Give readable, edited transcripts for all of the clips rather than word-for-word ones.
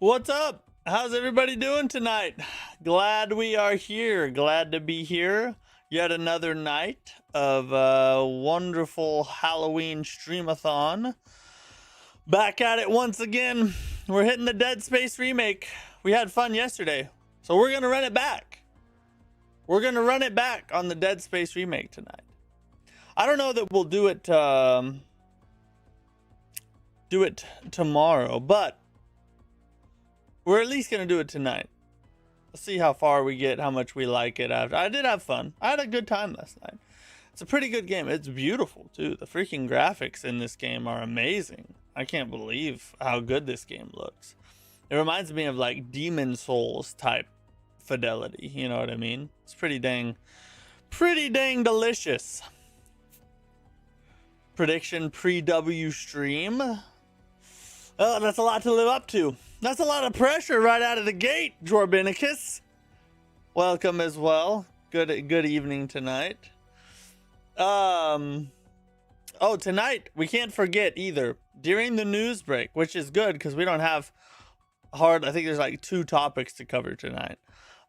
What's up? How's everybody doing tonight? Glad we are here. Glad to be here. Yet another night of wonderful Halloween Streamathon. Back at it once again. We're hitting the Dead Space remake. We had fun yesterday, so we're going to run it back. We're going to run it back on the Dead Space remake tonight. I don't know that we'll do it tomorrow, but we're at least going to do it tonight. Let's see how far we get, how much we like it after. I did have fun. I had a good time last night. It's a pretty good game. It's beautiful, too. The freaking graphics in this game are amazing. I can't believe how good this game looks. It reminds me of like Demon Souls type fidelity. You know what I mean? It's pretty dang delicious. Prediction pre-W stream. Oh, that's a lot to live up to. That's a lot of pressure right out of the gate, Jorbinicus. Welcome as well. Good evening tonight. Oh, tonight we can't forget either. During the news break, which is good because we don't have I think there's like 2 topics to cover tonight.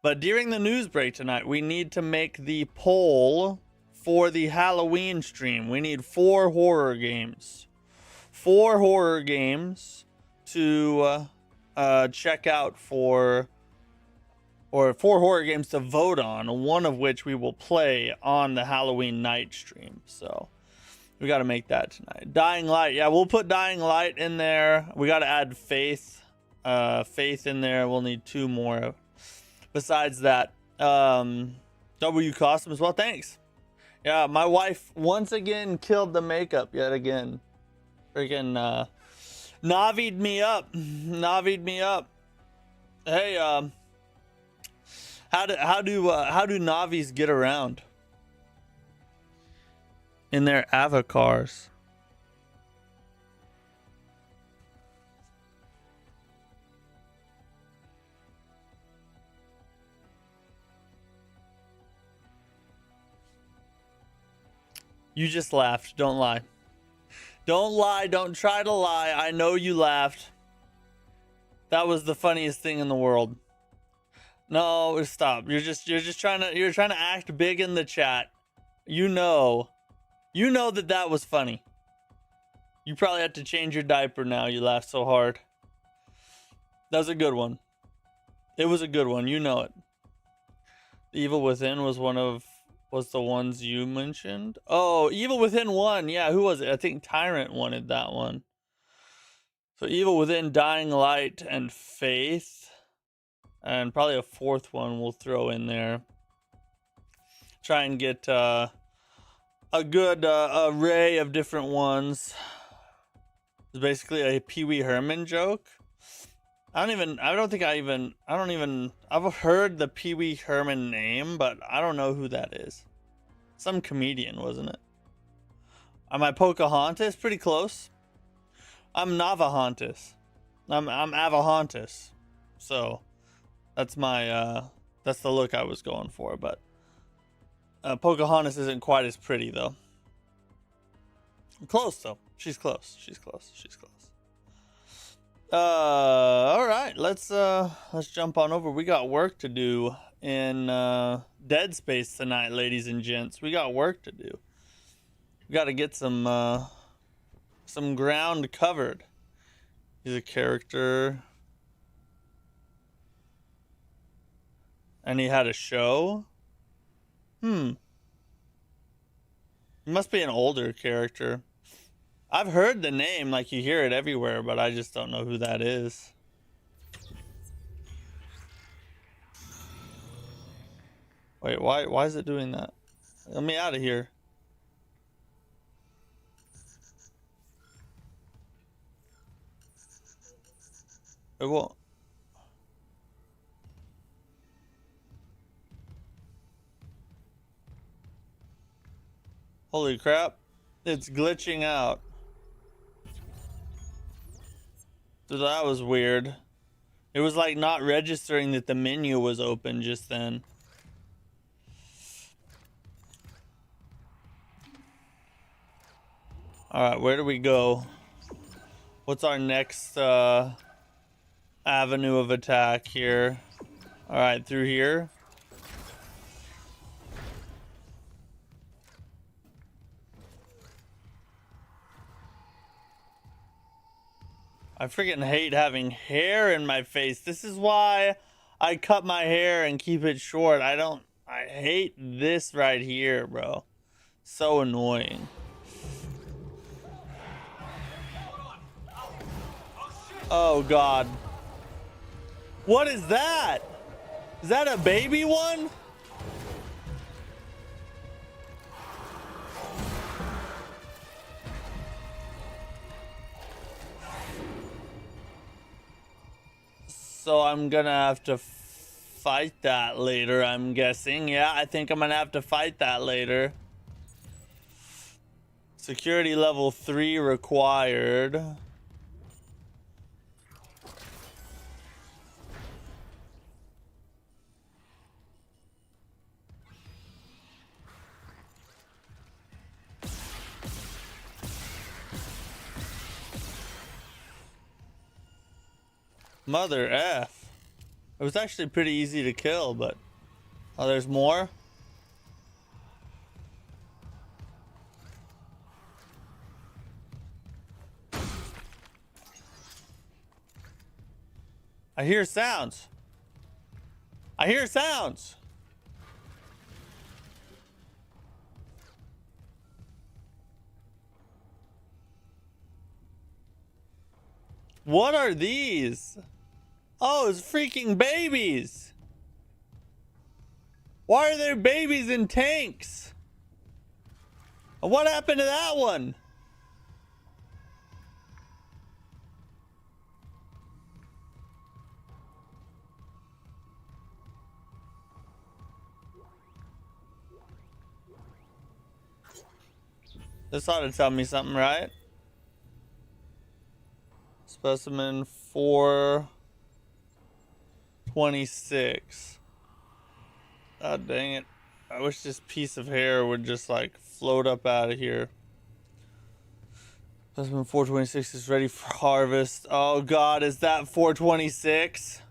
But during the news break tonight, we need to make the poll for the Halloween stream. We need 4 horror games. 4 horror games to check out for, or 4 horror games to vote on, one of which we will play on the Halloween night stream. So we got to make that tonight. Dying Light. Yeah, we'll put Dying Light in there. We got to add Faith. Faith in there. We'll need 2 more. Besides that, W Costume as well. Thanks. Yeah, my wife once again killed the makeup yet again. Freaking Navi'd me up. Navi'd me up. Hey, how do Navis get around in their avatars? You just laughed. Don't lie. Don't lie. Don't try to lie. I know you laughed. That was the funniest thing in the world. No, stop. You're just trying to act big in the chat. You know that was funny. You probably had to change your diaper now. You laughed so hard. That was a good one. It was a good one. You know it. The Evil Within was the ones you mentioned. Oh, Evil Within 1. Yeah, who was it? I think Tyrant wanted that one. So Evil Within, Dying Light, and Faith. And probably a 4th one we'll throw in there. Try and get a good array of different ones. It's basically a Pee Wee Herman joke. I've heard the Pee Wee Herman name, but I don't know who that is. Some comedian, wasn't it? Am I Pocahontas? Pretty close. I'm Navahontas. I'm Avahontas. So that's my that's the look I was going for, but Pocahontas isn't quite as pretty though. Close though. She's close. She's close. All right, let's jump on over. We got work to do in Dead Space tonight, ladies and gents. We got work to do. We got to get some ground covered. He's a character, and he had a show. He must be an older character. I've heard the name, like you hear it everywhere, but I just don't know who that is. Wait, why is it doing that? Let me out of here. It won't. Holy crap. It's glitching out. So that was weird. It was like not registering that the menu was open just then. All right, where do we go? What's our next avenue of attack here. All right, through here. I freaking hate having hair in my face. This is why I cut my hair and keep it short. I hate this right here, bro. So annoying. Oh God. What is that? Is that a baby one? So I'm gonna have to fight that later, I'm guessing. Yeah, I think I'm gonna have to fight that later. Security level 3 required. Mother F. It was actually pretty easy to kill, but... Oh, there's more? I hear sounds. I hear sounds. What are these? Oh, it's freaking babies. Why are there babies in tanks? What happened to that one? This ought to tell me something, right? Specimen 426. God dang it. I wish this piece of hair would just like float up out of here. Specimen 426 is ready for harvest. Oh God, is that 426?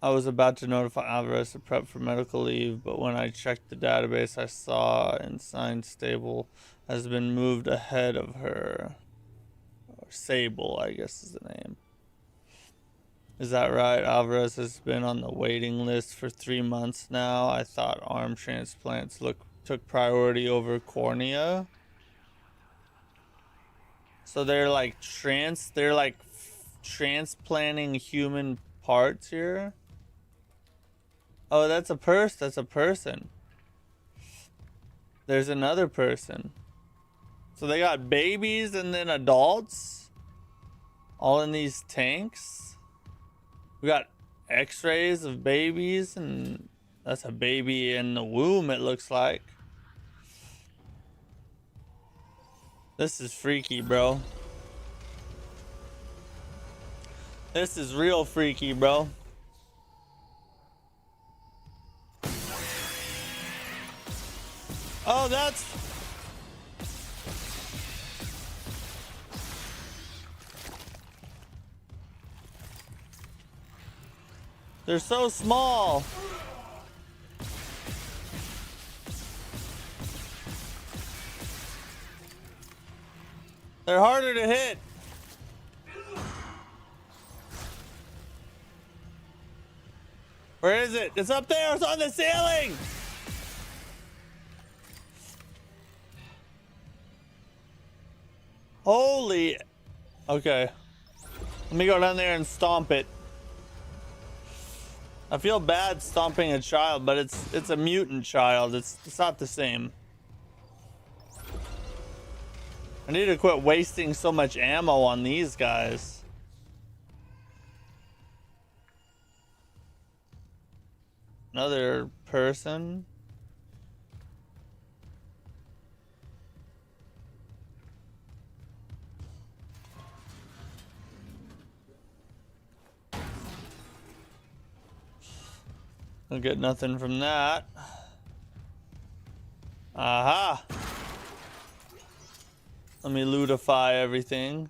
I was about to notify Alvarez to prep for medical leave, but when I checked the database, I saw Ensigned Stable has been moved ahead of her. Or Sable, I guess is the name. Is that right? Alvarez has been on the waiting list for 3 months now. I thought arm transplants took priority over cornea. So they're like transplanting human parts here. Oh, that's a person. There's another person. So they got babies and then adults all in these tanks. We got x-rays of babies, and that's a baby in the womb, it looks like. This is freaky, bro. This is real freaky, bro. Oh, that's... They're so small. They're harder to hit. Where is it? It's up there. It's on the ceiling. Holy. Okay. Let me go down there and stomp it. I feel bad stomping a child, but it's a mutant child. It's not the same. I need to quit wasting so much ammo on these guys. Another person. I'll get nothing from that. Aha! Let me lootify everything.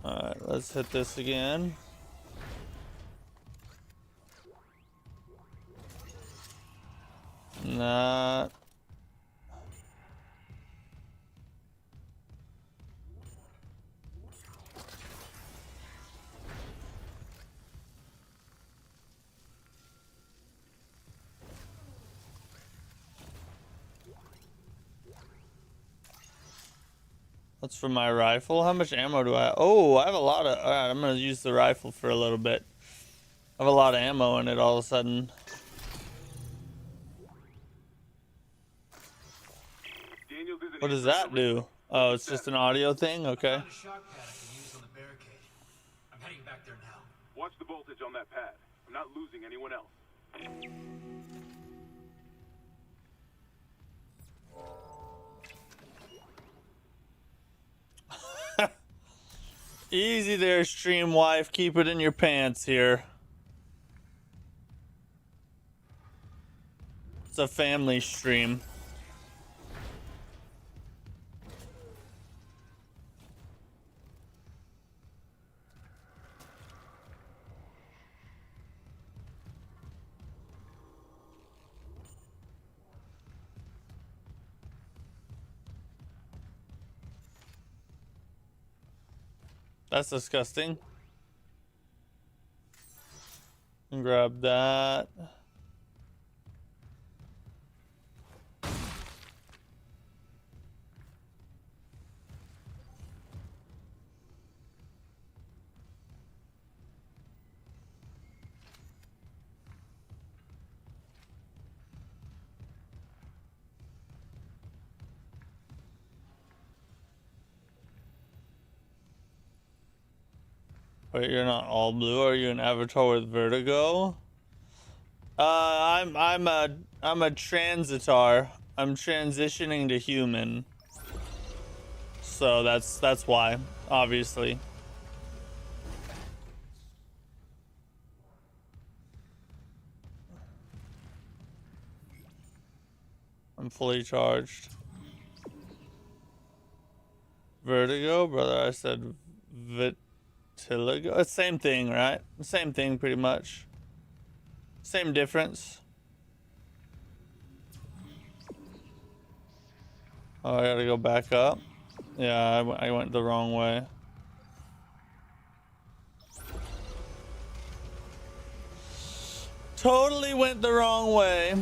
Alright, let's hit this again. Not. That's for my rifle. How much ammo do I have? Oh, I have a lot of... Alright, I'm gonna use the rifle for a little bit. I have a lot of ammo in it all of a sudden. What does that do? Oh, it's just an audio thing? Okay. I found a shock pad I can use on the barricade. I'm heading back there now. Watch the voltage on that pad. I'm not losing anyone else. Easy there, stream wife. Keep it in your pants here. It's a family stream. That's disgusting. Grab that. Wait, you're not all blue. Are you an avatar with vertigo? I'm a transitar. I'm transitioning to human. So that's why, obviously. I'm fully charged. Vertigo, brother. I said vitiligo. It's same thing, right? Same thing, pretty much. Same difference. Oh, I gotta go back up. Yeah, I went the wrong way. Totally went the wrong way.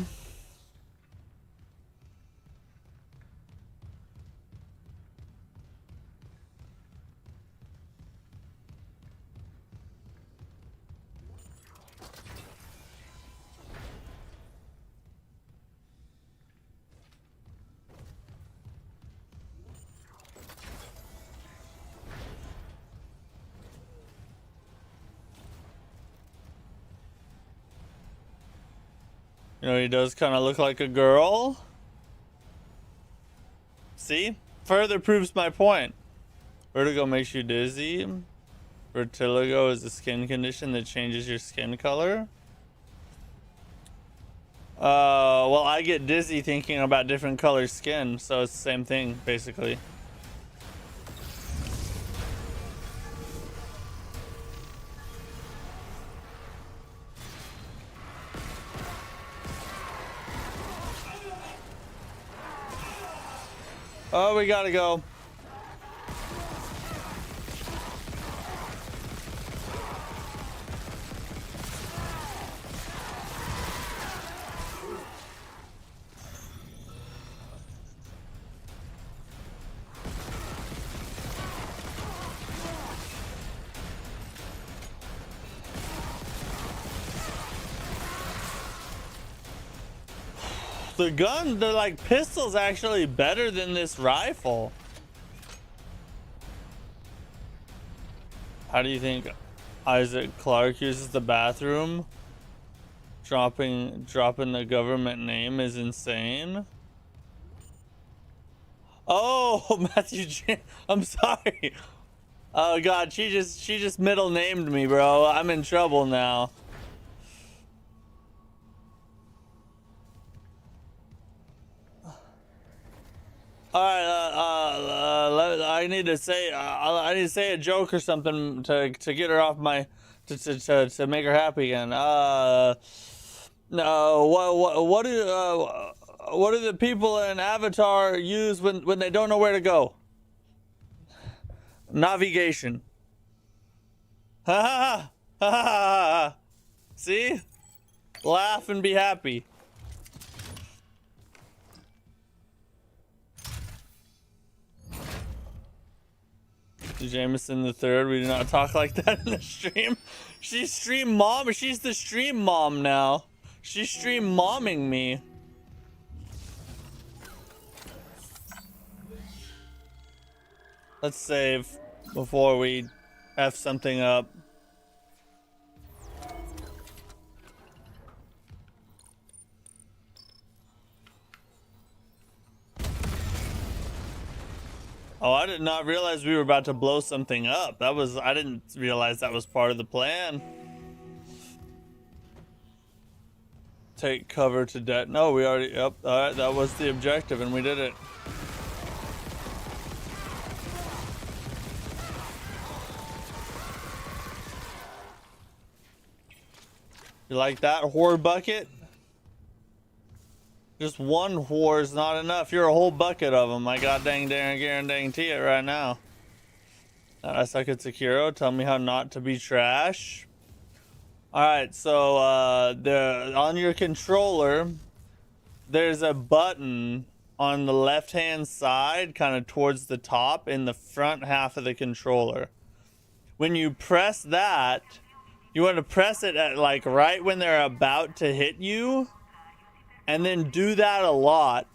You know, he does kind of look like a girl. See? Further proves my point. Vertigo makes you dizzy. Vertigo is a skin condition that changes your skin color. Well, I get dizzy thinking about different color skin, so it's the same thing, basically. Oh, we gotta go. The gun, the like pistol's actually better than this rifle. How do you think Isaac Clarke uses the bathroom? Dropping the government name is insane. Oh, I'm sorry. Oh god, she just middle named me, bro. I'm in trouble now. All right, I need to say a joke or something to get her off my to make her happy again. No, what do the people in Avatar use when they don't know where to go? Navigation. Ha ha ha ha ha. See? Laugh and be happy. Jameson the Third. We do not talk like that in the stream. She's stream mom. She's the stream mom now. She's stream momming me. Let's save before we F something up. Oh, I did not realize we were about to blow something up. I didn't realize that was part of the plan. Take cover to death. No, we already, yep, alright, that was the objective and we did it. You like that, whore bucket? Just one whore is not enough. You're a whole bucket of them. I got dang guarantee it right now. I suck at Sekiro. Tell me how not to be trash. Alright, so on your controller, there's a button on the left-hand side, kind of towards the top in the front half of the controller. When you press that, you want to press it at like right when they're about to hit you. And then do that a lot.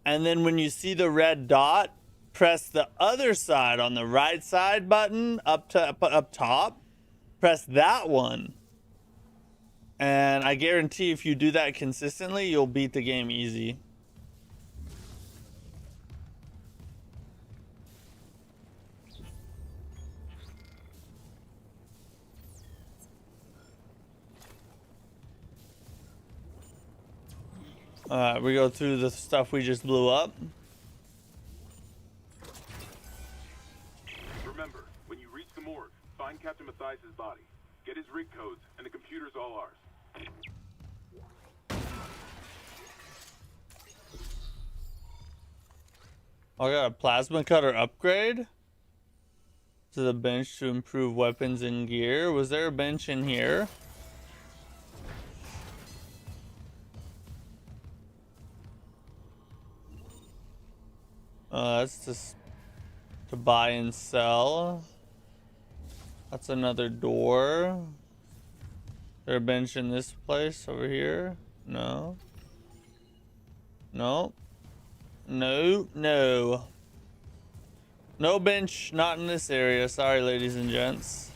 And then when you see the red dot, press the other side on the right side button up top. Press that one. And I guarantee if you do that consistently, you'll beat the game easy. We go through the stuff we just blew up. Remember, when you reach the morgue, find Captain Mathias' body. Get his rig codes, and the computer's all ours. I got a plasma cutter upgrade to the bench to improve weapons and gear. Was there a bench in here? That's just to buy and sell. That's another door. Is there a bench in this place over here? No. No. No. No. No bench, not in this area. Sorry, ladies and gents.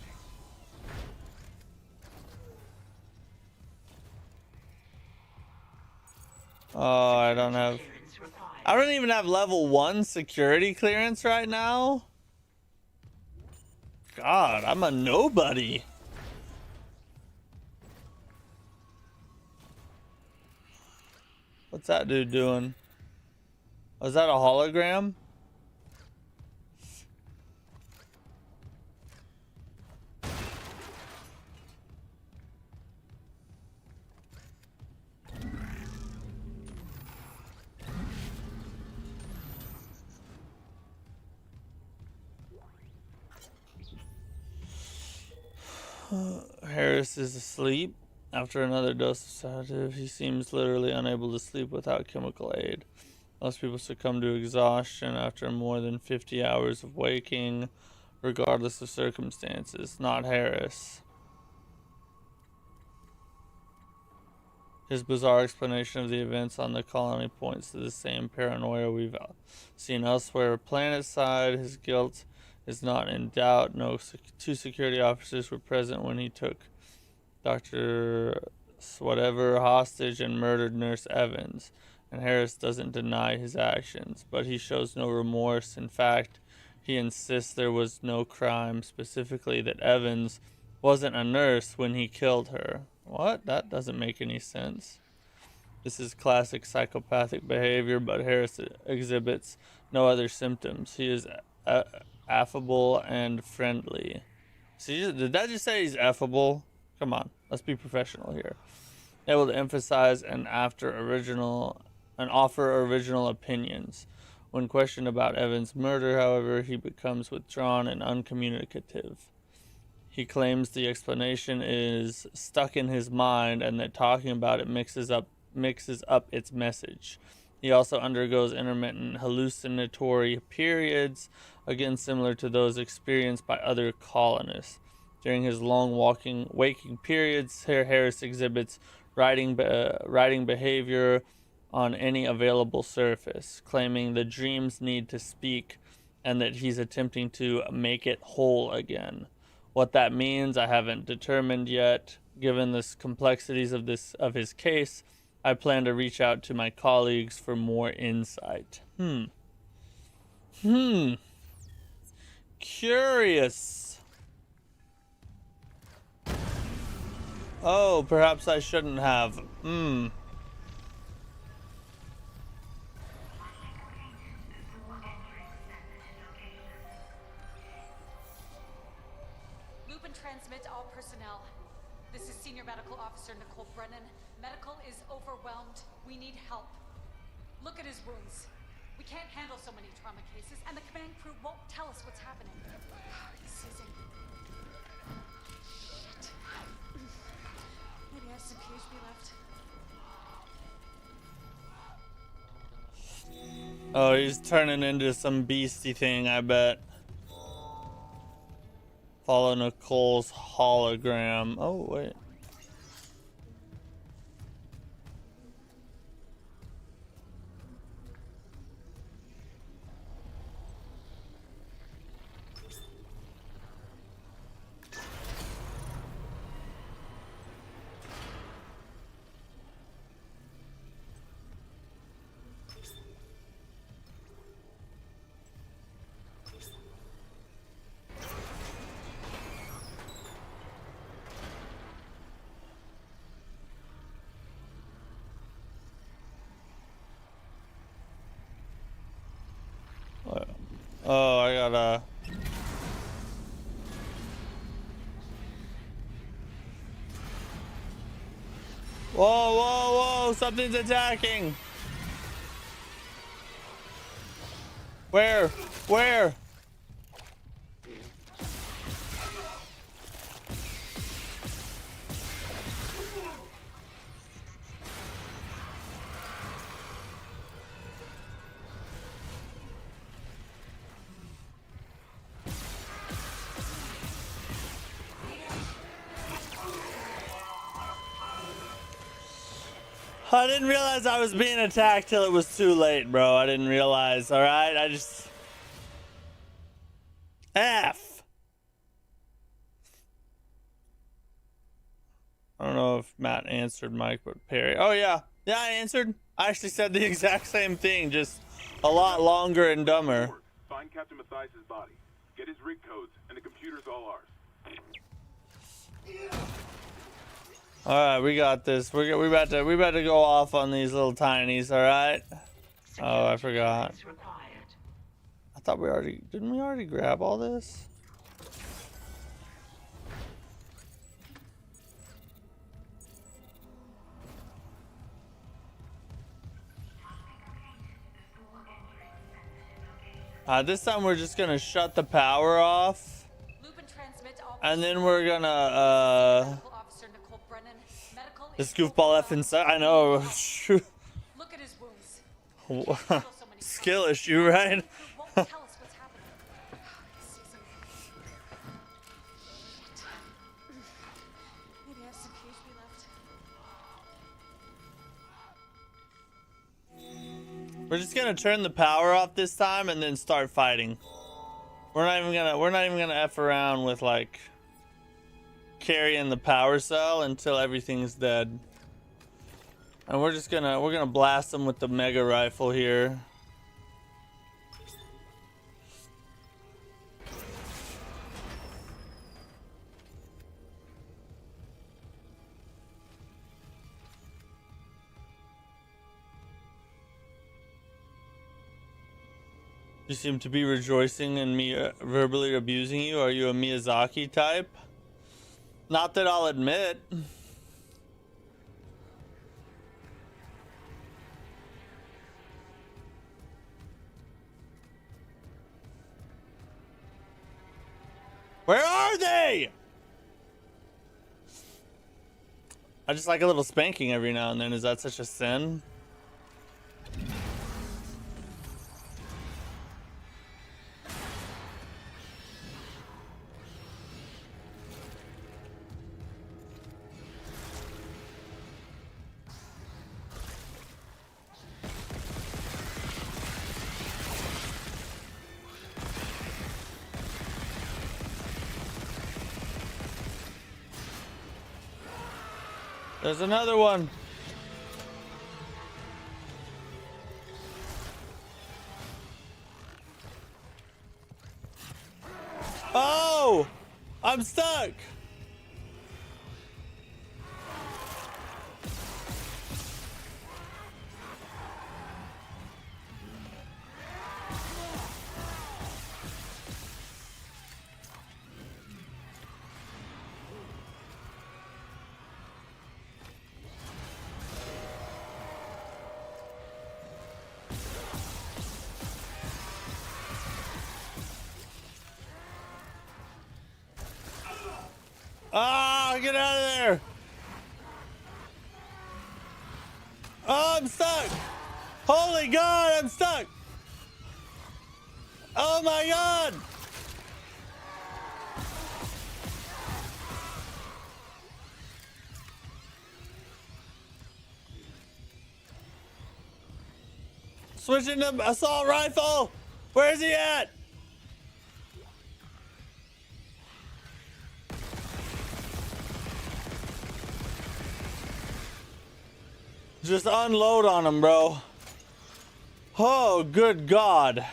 Oh, I don't even have level 1 security clearance right now. God, I'm a nobody. What's that dude doing? Was that a hologram? Harris is asleep. After another dose of sedative, he seems literally unable to sleep without chemical aid. Most people succumb to exhaustion after more than 50 hours of waking, regardless of circumstances. Not Harris. His bizarre explanation of the events on the colony points to the same paranoia we've seen elsewhere. Planetside, his guilt is not in doubt. No two security officers were present when he took Dr. whatever hostage and murdered Nurse Evans. And Harris doesn't deny his actions, but he shows no remorse. In fact, he insists there was no crime, specifically that Evans wasn't a nurse when he killed her. What? That doesn't make any sense. This is classic psychopathic behavior, but Harris exhibits no other symptoms. He is affable and friendly. See, did that just say he's affable? Come on, let's be professional here. Able to emphasize and offer original opinions. When questioned about Evan's murder, however, he becomes withdrawn and uncommunicative. He claims the explanation is stuck in his mind and that talking about it mixes up its message. He also undergoes intermittent hallucinatory periods, again similar to those experienced by other colonists. During his long waking periods, Harris exhibits writing behavior on any available surface, claiming the dreams need to speak and that he's attempting to make it whole again. What that means, I haven't determined yet. Given the complexities of his case, I plan to reach out to my colleagues for more insight. Curious. Oh, perhaps I shouldn't have. Transmit all personnel. This is Senior Medical Officer Nicole Brennan. Medical is overwhelmed. We need help. Look at his wounds. We can't handle so many trauma cases, and the command crew won't tell us what's happening. He's seizing. Shit. Maybe I have some PHP left. Oh, he's turning into some beastie thing, I bet. Follow Nicole's hologram. Oh, wait. Oh, I gotta... Whoa, whoa, whoa! Something's attacking! Where? Where? I didn't realize I was being attacked till it was too late, bro. I didn't realize, alright? I just... F! I don't know if Matt answered Mike, but Perry... Oh, yeah. Yeah, I answered. I actually said the exact same thing, just a lot longer and dumber. Find Captain Mathias' body. Get his rig codes, and the computer's all ours. All right, we got this. We about to go off on these little tinies. All right. Oh, I forgot. I thought didn't we already grab all this? This time we're just gonna shut the power off, and then we're gonna this goofball F inside. I know. Look at his wounds. Skill issue, right? We're just gonna turn the power off this time and then start fighting. We're not even gonna F around with like carrying the power cell until everything's dead. And we're gonna blast them with the mega rifle here. You seem to be rejoicing in me verbally abusing you. Are you a Miyazaki type? Not that I'll admit. Where are they? I just like a little spanking every now and then. Is that such a sin? There's another one. Oh! I'm stuck! Ah, get out of there! Oh, I'm stuck! Holy God, I'm stuck! Oh my God! Switching to assault rifle! Where is he at? Just unload on him, bro. Oh, good God.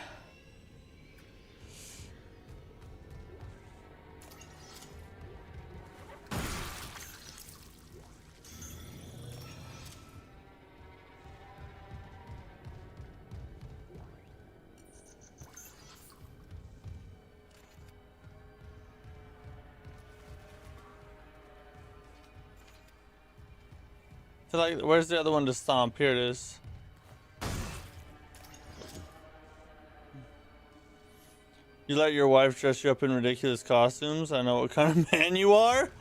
So like, where's the other one to stomp? Here it is. You let your wife dress you up in ridiculous costumes? I know what kind of man you are.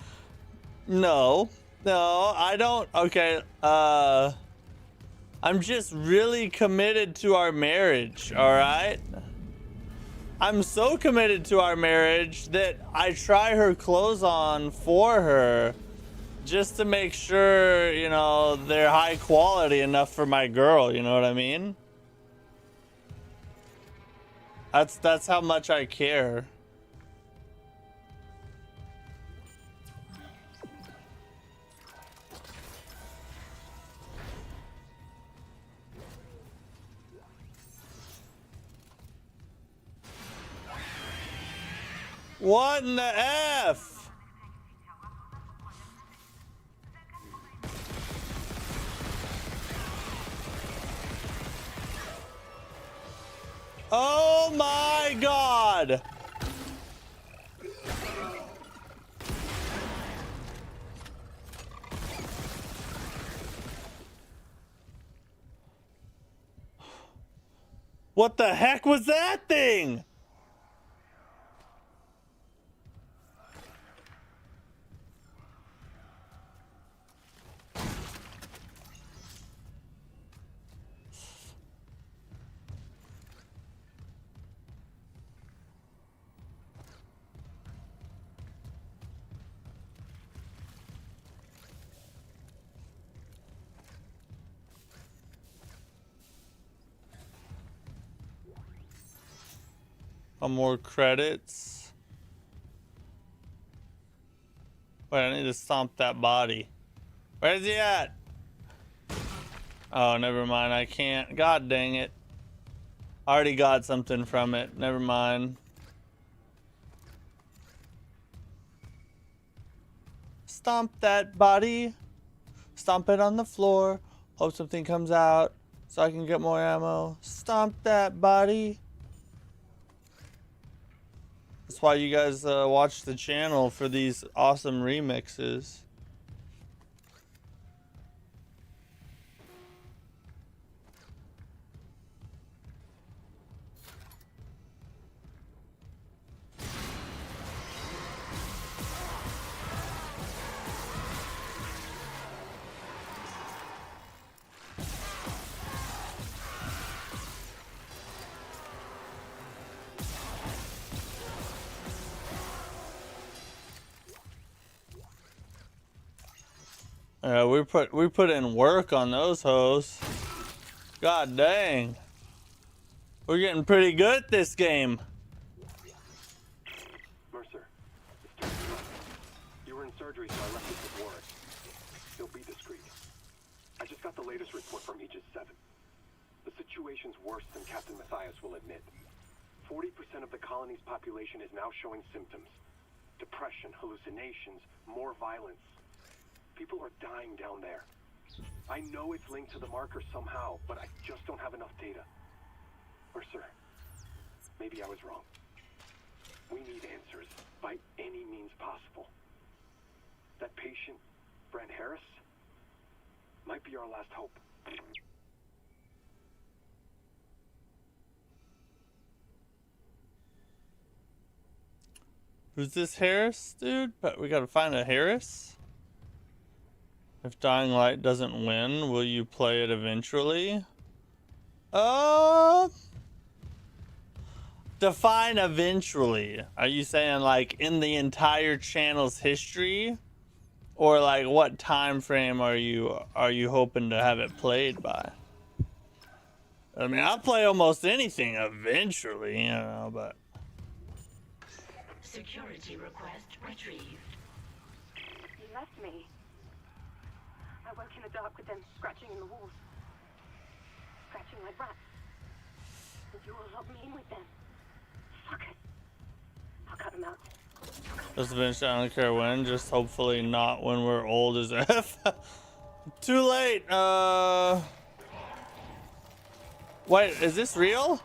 No, I don't. Okay, I'm just really committed to our marriage, all right? I'm so committed to our marriage that I try her clothes on for her just to make sure, you know, they're high quality enough for my girl, you know what I mean? That's how much I care. What in the F? Oh my God! What the heck was that thing? More credits. Wait, I need to stomp that body. Where's he at? Oh, never mind. I can't. God dang it. I already got something from it. Never mind. Stomp that body. Stomp it on the floor. Hope something comes out so I can get more ammo. Stomp that body. why you guys watch the channel, for these awesome remixes. We put in work on those hoes. God dang. We're getting pretty good at this game. Mercer, it's time to run. You were in surgery, so I left this with Warren. He'll be discreet. I just got the latest report from Aegis 7. The situation's worse than Captain Matthias will admit. 40% of the colony's population is now showing symptoms. Depression, hallucinations, more violence. People are dying down there. I know it's linked to the marker somehow, but I just don't have enough data. Mercer, maybe I was wrong. We need answers by any means possible. That patient, Brent Harris, might be our last hope. Who's this Harris, dude? But we gotta find a Harris. If Dying Light doesn't win, will you play it eventually? Define eventually. Are you saying like in the entire channel's history? Or like what time frame are you hoping to have it played by? I mean, I'll play almost anything eventually, you know, but Security request retrieved. You left me. I woke in the dark with them scratching in the walls. Scratching like rats. And you all locked me in with them. Fuckers. I'll cut them out. just eventually, I don't care when, just hopefully not when we're old as F. Too late. Wait, is this real?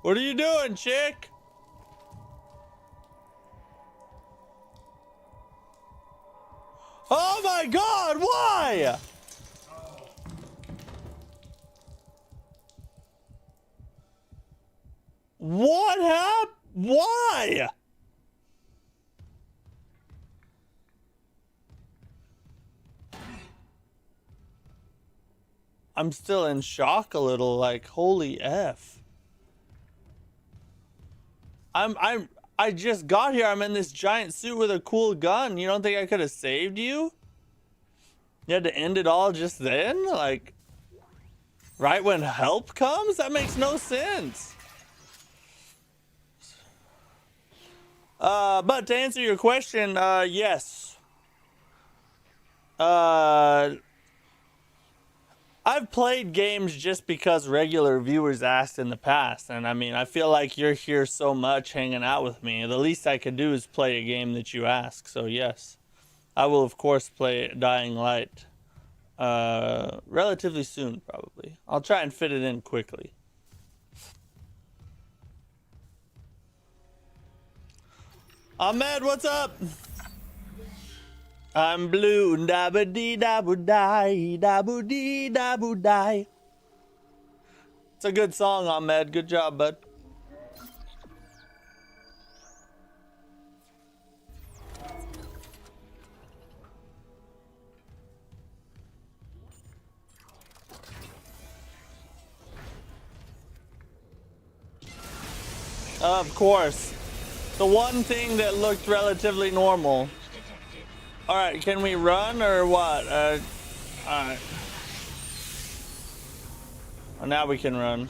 What are you doing, chick? Oh my God, why? What happened? Why? I'm still in shock a little, like, holy F. I just got here. I'm in this giant suit with a cool gun. You don't think I could have saved you? You had to end it all just then? Like, right when help comes? That makes no sense. But to answer your question, yes. I've played games just because regular viewers asked in the past, and I mean, I feel like you're here so much hanging out with me. The least I could do is play a game that you ask, so yes. I will, of course, play Dying Light relatively soon, probably. I'll try and fit it in quickly. Ahmed, what's up? I'm blue, da ba dee da boo die, da boo dee da boo die. It's a good song, Ahmed. Good job, bud. Of course. The one thing that looked relatively normal. Alright, can we run or what? Alright. Well, now we can run.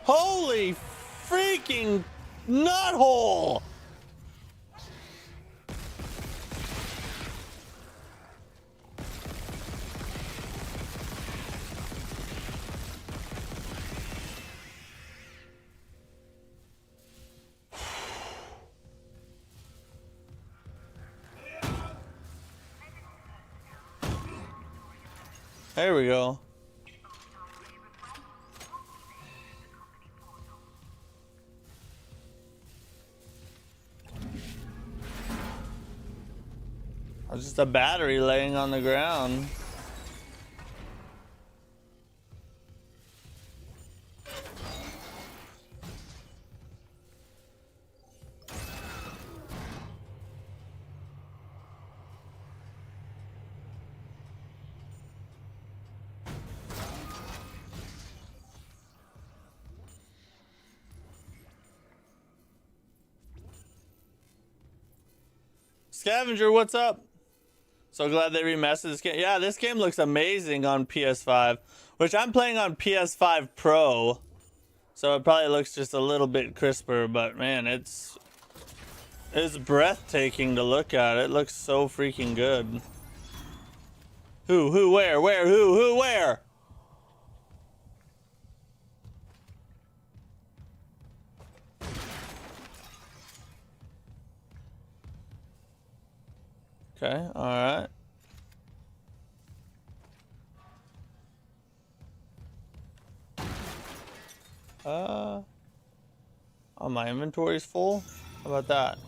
Holy freaking nuthole! There we go. It's just a battery laying on the ground. Scavenger, what's up? So glad they remastered this game. Yeah, this game looks amazing on PS5, which I'm playing on PS5 Pro. So it probably looks just a little bit crisper, but man, it's breathtaking to look at. It looks so freaking good. Who, where, who, where? Okay, alright. Oh, my inventory's full? How about that?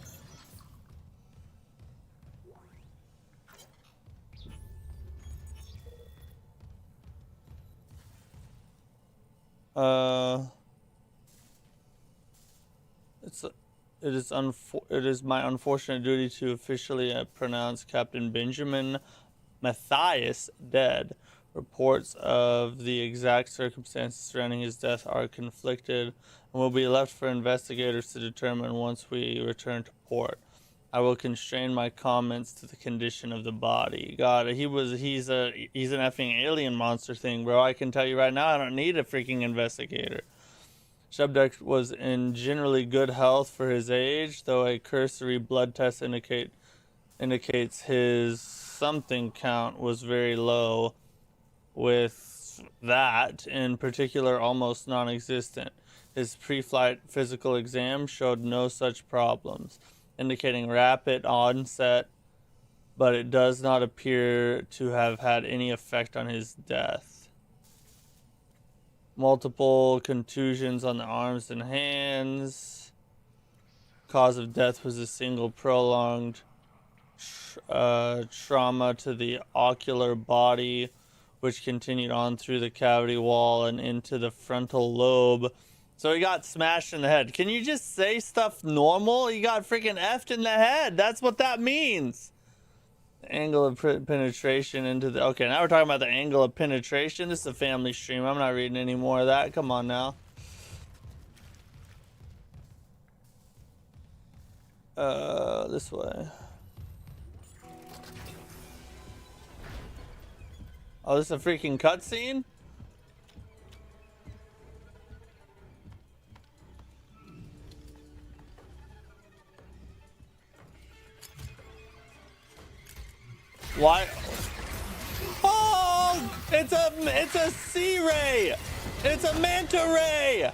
It is my unfortunate duty to officially pronounce Captain Benjamin Matthias dead. Reports of the exact circumstances surrounding his death are conflicted and will be left for investigators to determine once we return to port. I will constrain my comments to the condition of the body. God, he's an effing alien monster thing, bro. I can tell you right now, I don't need a freaking investigator. Subject was in generally good health for his age, though a cursory blood test indicates his something count was very low, with that in particular almost non-existent. His pre-flight physical exam showed no such problems, indicating rapid onset, but it does not appear to have had any effect on his death. Multiple contusions on the arms and hands. Cause of death was a single prolonged trauma to the ocular body, which continued on through the cavity wall and into the frontal lobe. So he got smashed in the head. Can you just say stuff normal? He got freaking effed in the head. That's what that means. The angle of penetration into the... Okay, now we're talking about the angle of penetration. This is a family stream. I'm not reading any more of that. Come on now. This way. Oh, this is a freaking cutscene? Why? Oh! It's a sea ray! It's a manta ray!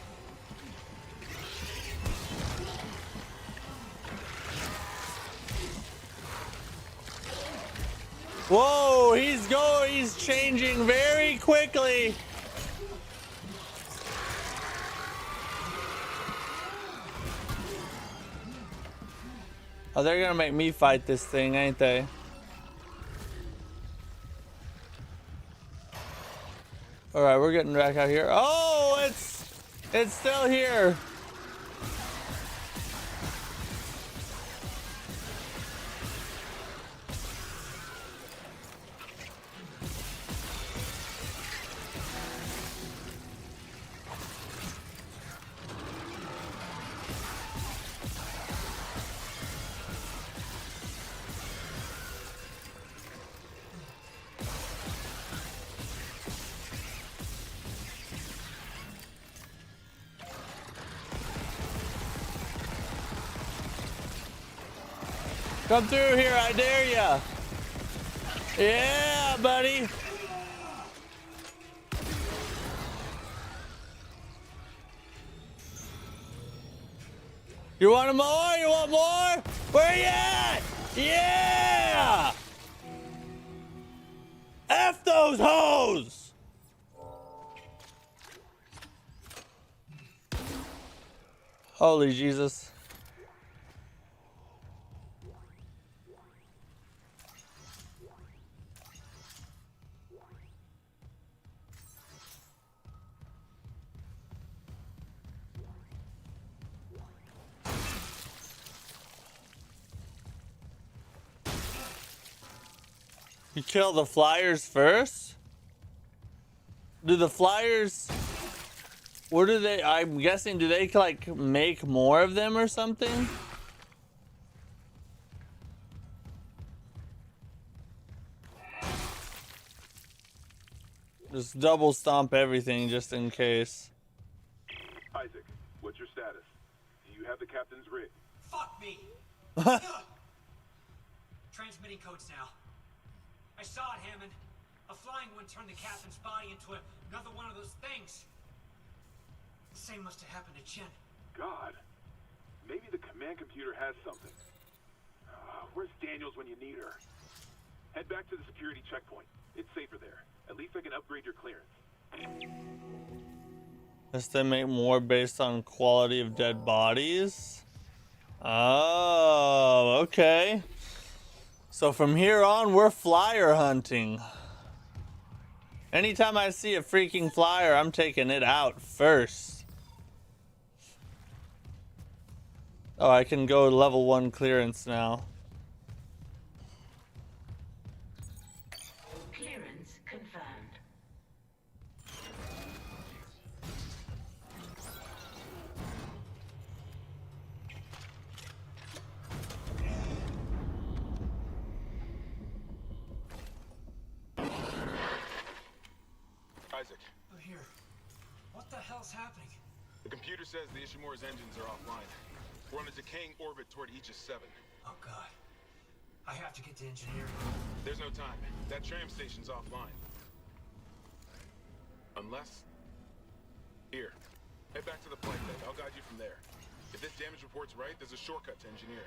Whoa, he's changing very quickly. Oh, they're gonna make me fight this thing, ain't they? All right, we're getting back out here. Oh, it's still here. Come through here, I dare ya. Yeah, buddy. You want more? You want more? Where you at? Yeah! F those hoes! Holy Jesus. You kill the flyers first? Do the flyers... What do they... I'm guessing, do they, like, make more of them or something? Just double stomp everything just in case. Isaac, what's your status? Do you have the captain's rig? Fuck me! Transmitting codes now. I saw it, Hammond. A flying one turned the captain's body into another one of those things. The same must have happened to Chen. God. Maybe the command computer has something. Where's Daniels when you need her? Head back to the security checkpoint. It's safer there. At least I can upgrade your clearance. Guess they make more based on quality of dead bodies. Oh, okay. So from here on, we're flyer hunting. Anytime I see a freaking flyer, I'm taking it out first. Oh, I can go level 1 clearance now. Clearance confirmed. Isaac, We're here. What the hell's happening? the computer says the Ishimura's engines are offline. We're on a decaying orbit toward Aegis 7. Oh god. I have to get to engineering. There's no time. That tram station's offline. Unless... Here. Head back to the flight deck. I'll guide you from there. If this damage report's right, there's a shortcut to engineering.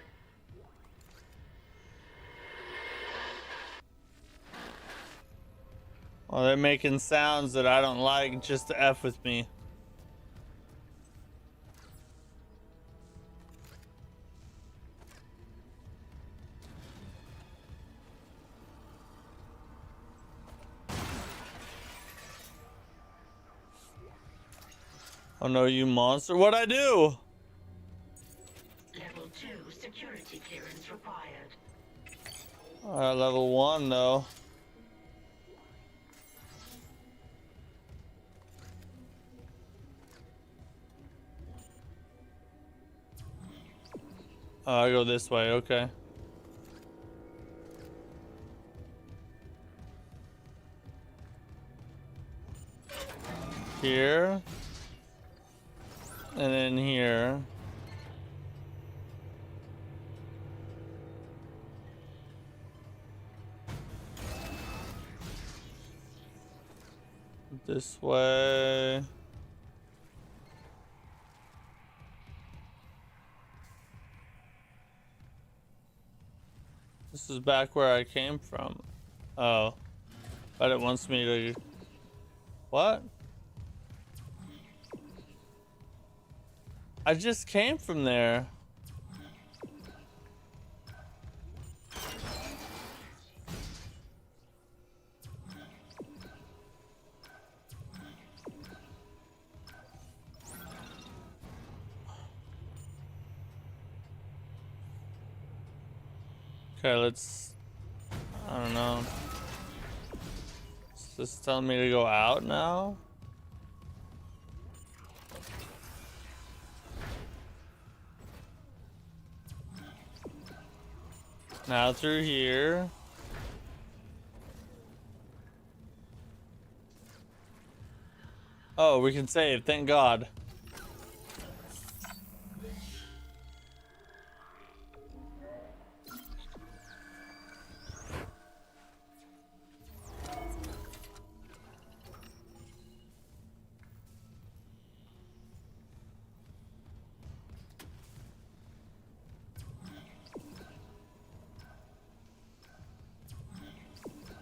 Oh, they're making sounds that I don't like just to F with me. Oh no, you monster. What'd I do? Level 2 security clearance required. Alright, level 1 though. Oh, I go this way, okay. Here. And then here. This way. This is back where I came from. Oh. But it wants me to... What? I just came from there. Okay, let's... I don't know. Is this telling me to go out now? Now through here. Oh, we can save, thank God.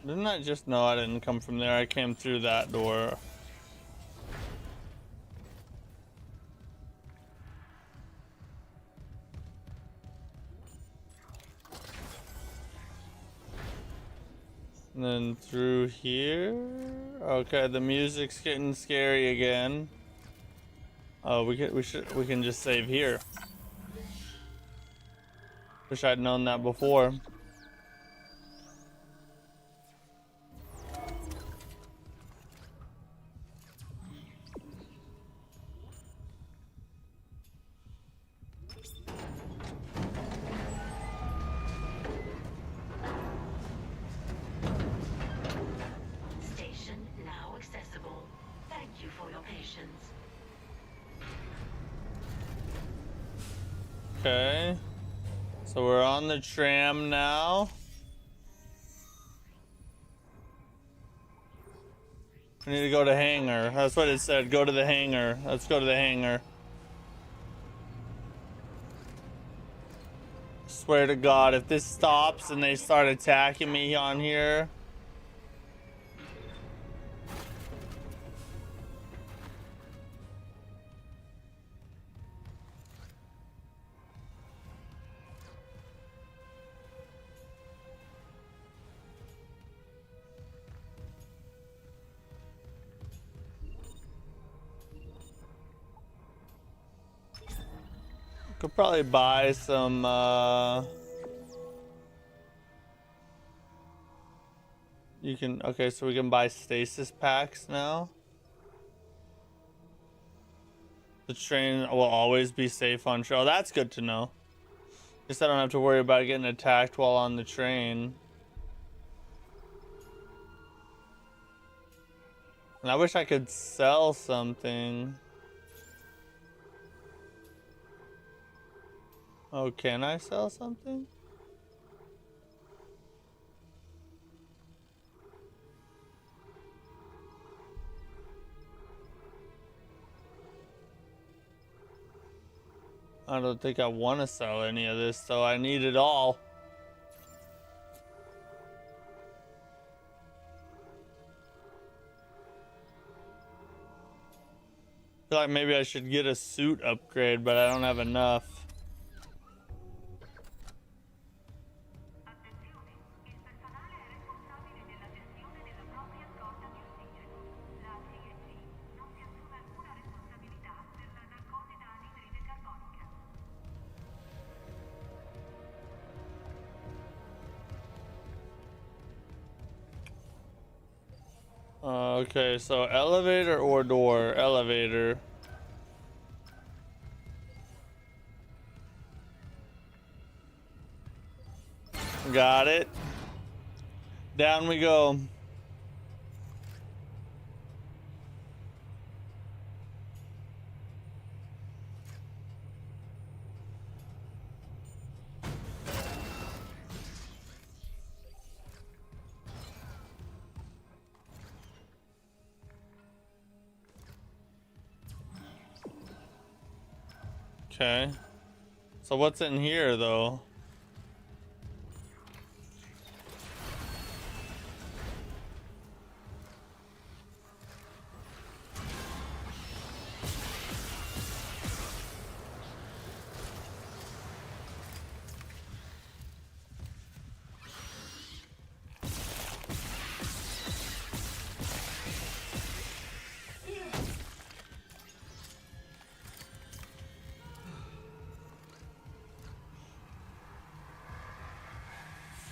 Didn't I just... No, I didn't come from there. I came through that door. And then through here. Okay, the music's getting scary again. Oh, we can just save here. Wish I'd known that before. captains. Okay. So we're on the tram now. We need to go to hangar. That's what it said. Go to the hangar. Let's go to the hangar. Swear to God, if this stops and they start attacking me on here. Could probably buy some, you can, okay, so we can buy stasis packs now. The train will always be safe on trail. That's good to know. Guess I don't have to worry about getting attacked while on the train. And I wish I could sell something. Oh, can I sell something? I don't think I want to sell any of this, so I need it all. I feel like maybe I should get a suit upgrade, but I don't have enough. Okay, so elevator or door? Elevator. Got it. Down we go. Okay. So what's in here though?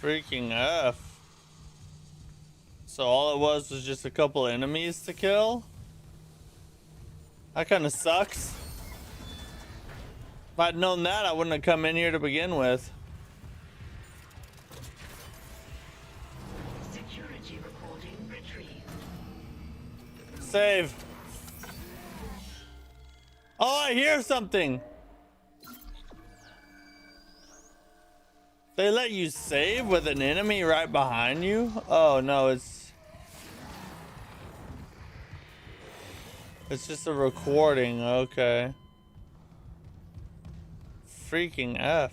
Freaking F. So all it was just a couple enemies to kill? That kind of sucks. If I'd known that, I wouldn't have come in here to begin with. Security recording retrieved. Save. Oh, I hear something. They let you save with an enemy right behind you? Oh no, it's just a recording. Okay. Freaking F.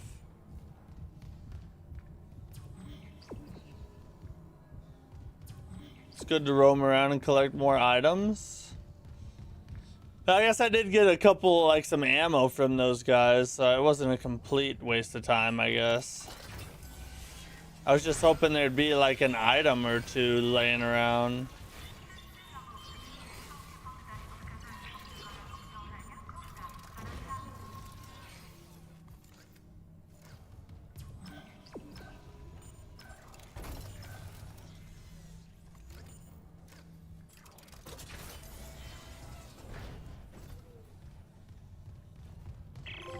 It's good to roam around and collect more items. I guess I did get a couple, like some ammo from those guys, so it wasn't a complete waste of time, I guess. I was just hoping there'd be like an item or two laying around.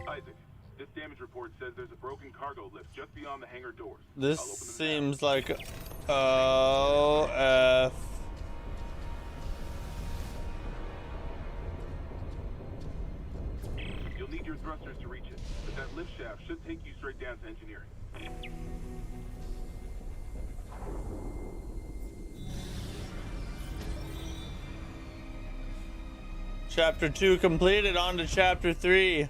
Isaac, this damage report says there's a broken cargo lift just beyond the hangar doors. This I'll open them now. seems like oh F. You'll need your thrusters to reach it, but that lift shaft should take you straight down to engineering. Chapter 2 completed, on to chapter 3.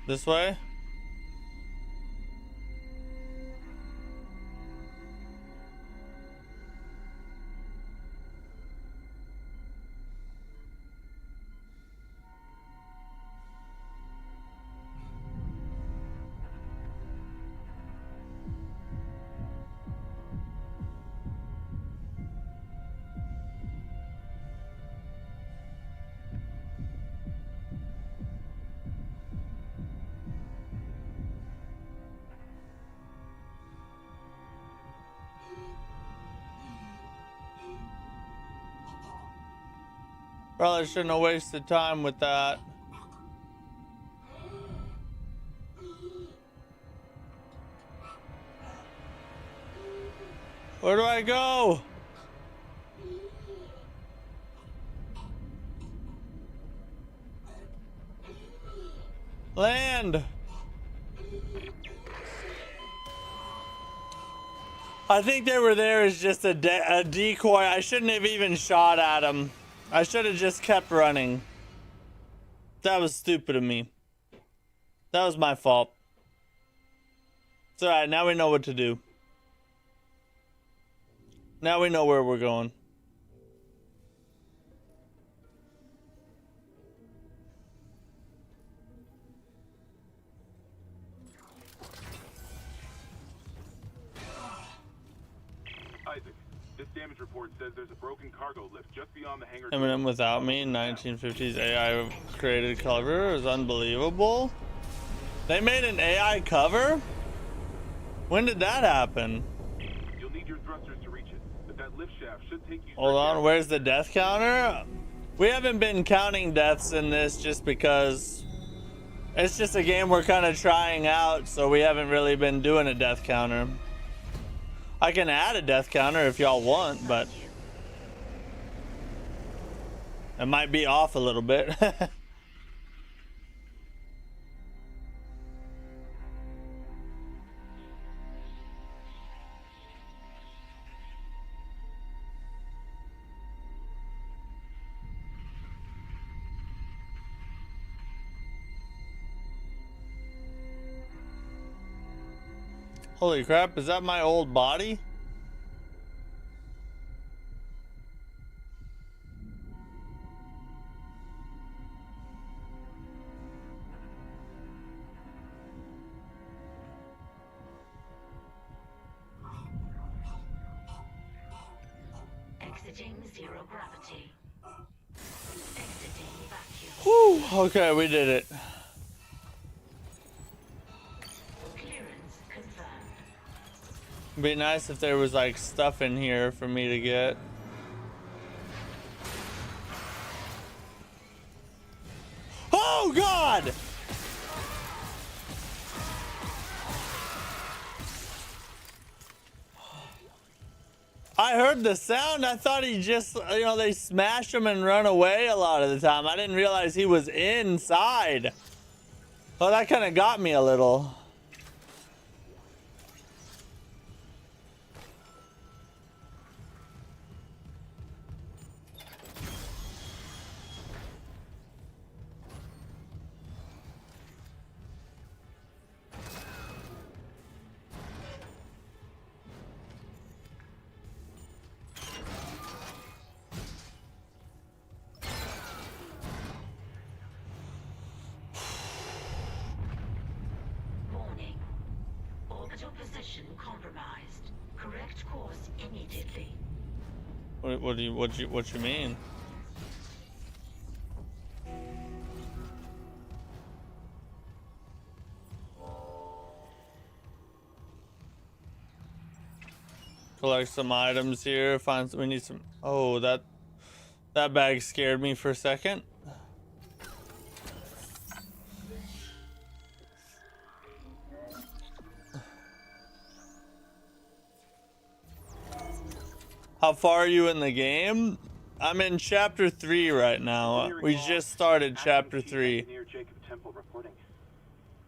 This way? Probably shouldn't have wasted time with that. Where do I go? Land. I think they were there as just a decoy. I shouldn't have even shot at them. I should have just kept running. That was stupid of me. That was my fault. It's alright, now we know what to do. Now we know where we're going. Isaac, this damage report says there's a broken cargo lift just beyond the hangar. Eminem Without Me, 1950s AI created cover is unbelievable. They made an AI cover? When did that happen? You'll need your thrusters to reach it, but that lift shaft should take you. Hold on, where's the death counter? We haven't been counting deaths in this just because it's just a game we're kind of trying out, so we haven't really been doing a death counter. I can add a death counter if y'all want, but it might be off a little bit. Holy crap, is that my old body? Exiting zero gravity. Exiting vacuum. Whew, okay, we did it. Clearance confirmed. It'd be nice if there was like stuff in here for me to get. Oh God! I heard the sound. I thought he just, you know, they smash him and run away a lot of the time. I didn't realize he was inside. Well, that kind of got me a little. Warning. Orbital position compromised. Correct course immediately. What you mean? Collect some items here. Find we need some. Oh, that bag scared me for a second. How far are you in the game? I'm in chapter 3 right now. We just started chapter 3. Jacob Temple reporting.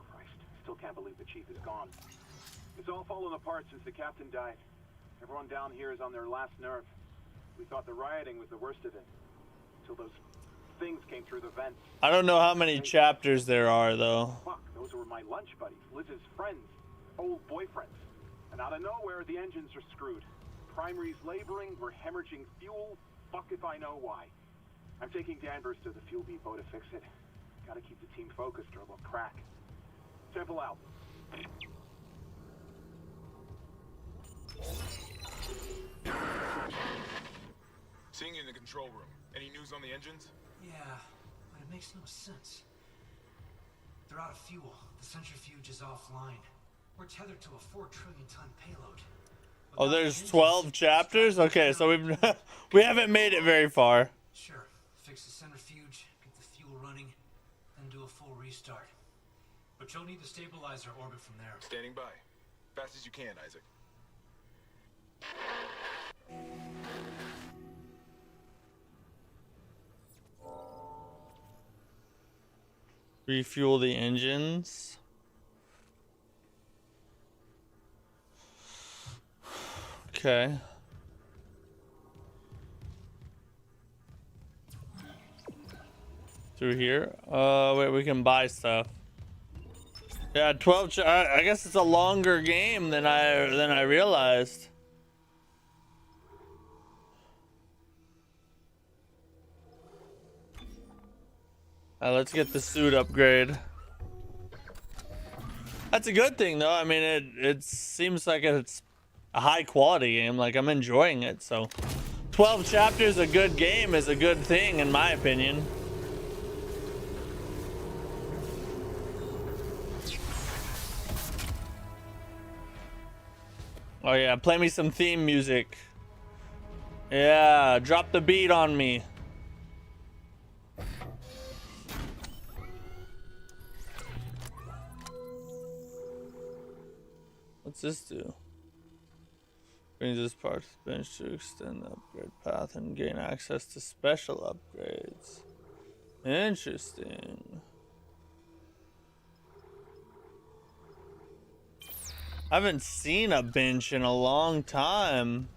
Christ, still can't believe the chief is gone. It's all fallen apart since the captain died. Everyone down here is on their last nerve. We thought the rioting was the worst of it. Till those things came through the vents. I don't know how many chapters there are though. Fuck, those were my lunch buddies, Liz's friends, old boyfriends. And out of nowhere, the engines are screwed. Primary's laboring, we're hemorrhaging fuel. Fuck if I know why. I'm taking Danvers to the fuel depot to fix it. Gotta keep the team focused or we'll crack. Temple out. Seeing you in the control room. Any news on the engines? Yeah, but it makes no sense. They're out of fuel. The centrifuge is offline. We're tethered to a 4 trillion ton payload. Oh, there's 12 chapters? Okay, so we haven't made it very far. Sure. Fix the centrifuge, get the fuel running, then do a full restart. But you'll need to stabilize our orbit from there. Standing by. Fast as you can, Isaac. Refuel the engines. Okay. Through here. Wait, we can buy stuff. Yeah, 12. I guess it's a longer game than I realized. Let's get the suit upgrade. That's a good thing, though. I mean, it seems like it's a high quality game. Like, I'm enjoying it. So 12 chapters a good game is a good thing in my opinion. Oh yeah, play me some theme music. Yeah, drop the beat on me. What's this do? Brings this part to the bench to extend the upgrade path and gain access to special upgrades. Interesting. I haven't seen a bench in a long time.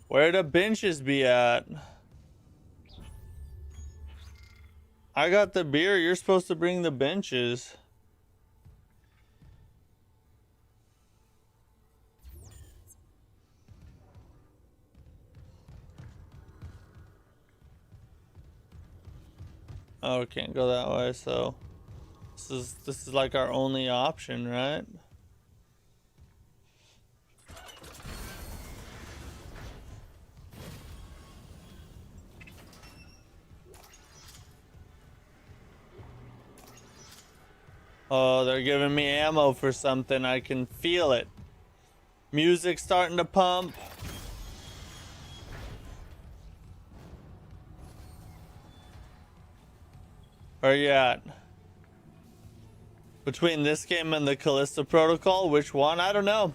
Where'd the benches be at? I got the beer. You're supposed to bring the benches. Oh, we can't go that way, so this is like our only option, right? Oh, they're giving me ammo for something. I can feel it. Music starting to pump. Where you at? Between this game and the Callisto Protocol, which one? I don't know.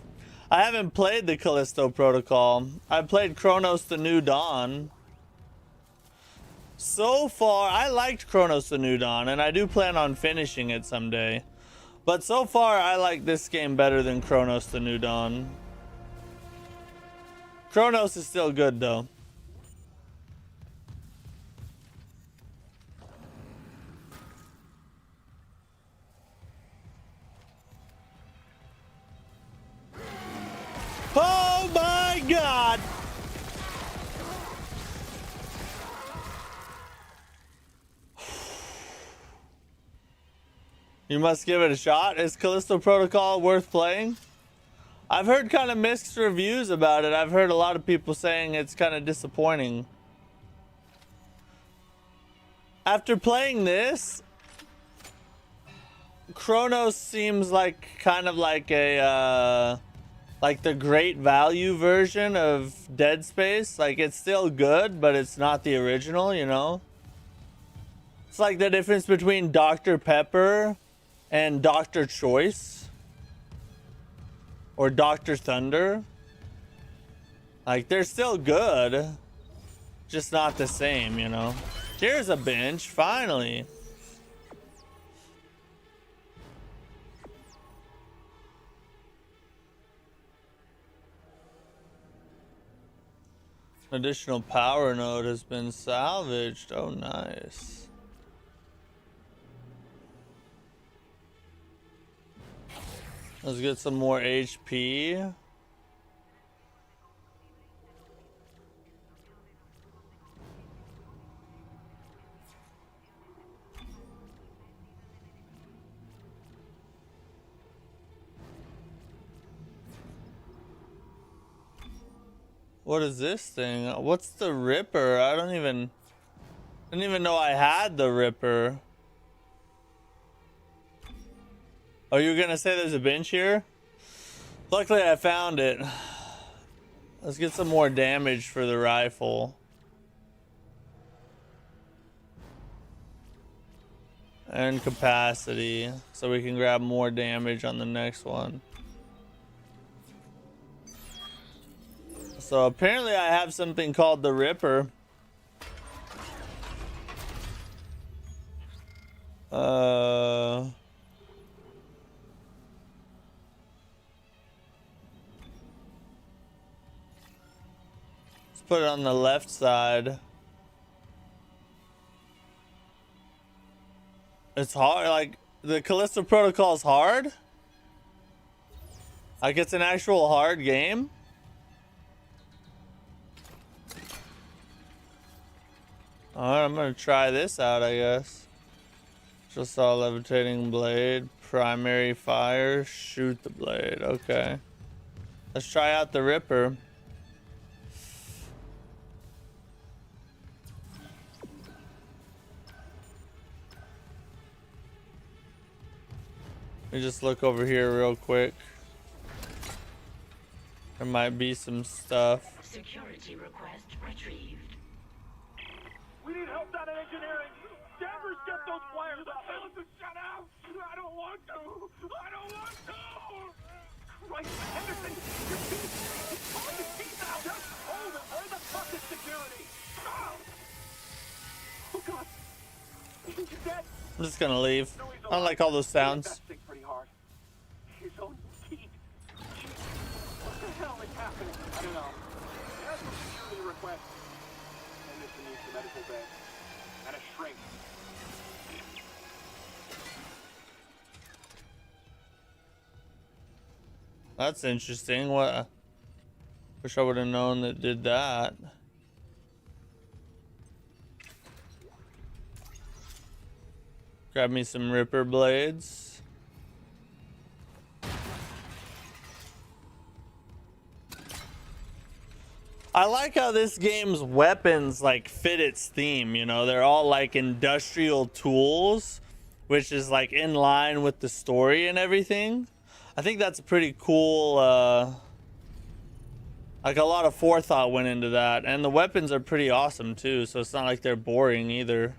I haven't played the Callisto Protocol. I played Chronos the New Dawn. So far, I liked Chronos the New Dawn, and I do plan on finishing it someday. But so far, I like this game better than Chronos the New Dawn. Chronos is still good, though. Oh my God! You must give it a shot. Is Callisto Protocol worth playing? I've heard kind of mixed reviews about it. I've heard a lot of people saying it's kind of disappointing. After playing this, Chronos seems like kind of like a like the great value version of Dead Space. Like, it's still good, but it's not the original, you know? It's like the difference between Dr. Pepper and Dr. Choice. Or Dr. Thunder. Like, they're still good. Just not the same, you know? Here's a bench, finally. Additional power node has been salvaged. Oh, nice. Let's get some more HP. What is this thing? What's the Ripper? I didn't even know I had the Ripper. Oh, you were gonna say there's a bench here? Luckily I found it. Let's get some more damage for the rifle. And capacity, so we can grab more damage on the next one. So apparently I have something called the Ripper. Let's put it on the left side. It's hard, like the Callisto Protocol is hard? Like it's an actual hard game? Alright, I'm gonna try this out, I guess. Just saw levitating blade, primary fire, shoot the blade. Okay. Let's try out the Ripper. Let me just look over here real quick. There might be some stuff. Security request retrieved. We need help down in engineering. Danvers, get those wires up. Tell us to shut out. I don't want to. I don't want to. Christ, Henderson, your teeth. He's pulling his teeth out. Just hold it. Where the fuck is security? Oh, God. He's dead. I'm just gonna leave. I don't like all those sounds. That thing pretty hard. His own teeth. Jeez. What the hell is happening? I don't know. There's a security request. Henderson needs a medical bed. And a shrink. That's interesting. What? Wish I would have known that did that. Grab me some Ripper blades. I like how this game's weapons like fit its theme, you know, they're all like industrial tools, which is like in line with the story and everything. I think that's a pretty cool, like a lot of forethought went into that, and the weapons are pretty awesome too, so it's not like they're boring either.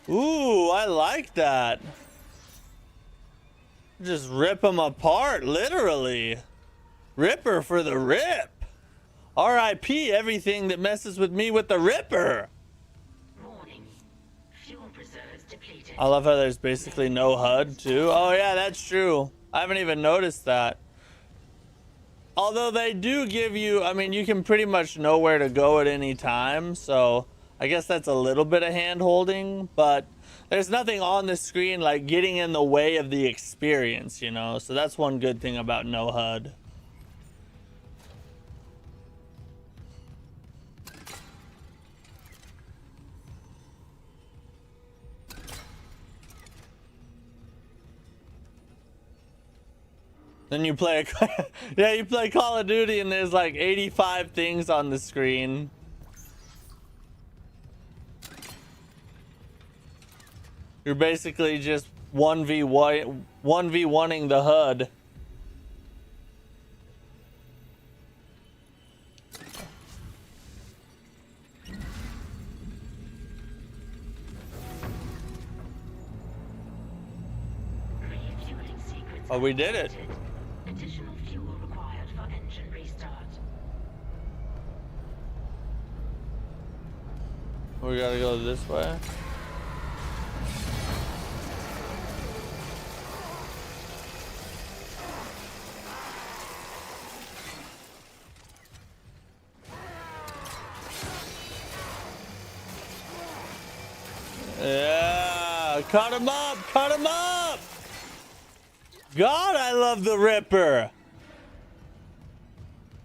Ooh, I like that. Just rip them apart, literally. Ripper for the rip. R.I.P. everything that messes with me with the Ripper. Warning. Fuel reserves depleted. I love how there's basically no HUD too. Oh yeah, that's true. I haven't even noticed that. Although they do give you, I mean, you can pretty much know where to go at any time, so I guess that's a little bit of hand holding, but there's nothing on the screen like getting in the way of the experience, you know, so that's one good thing about no HUD. Then you play yeah, you play Call of Duty and there's like 85 things on the screen. You're basically just 1v1ing the HUD. Refueling sequence Oh, we did it. activated. Additional fuel required for engine restart. We gotta go this way. Yeah, cut him up, cut him up. God, I love the Ripper.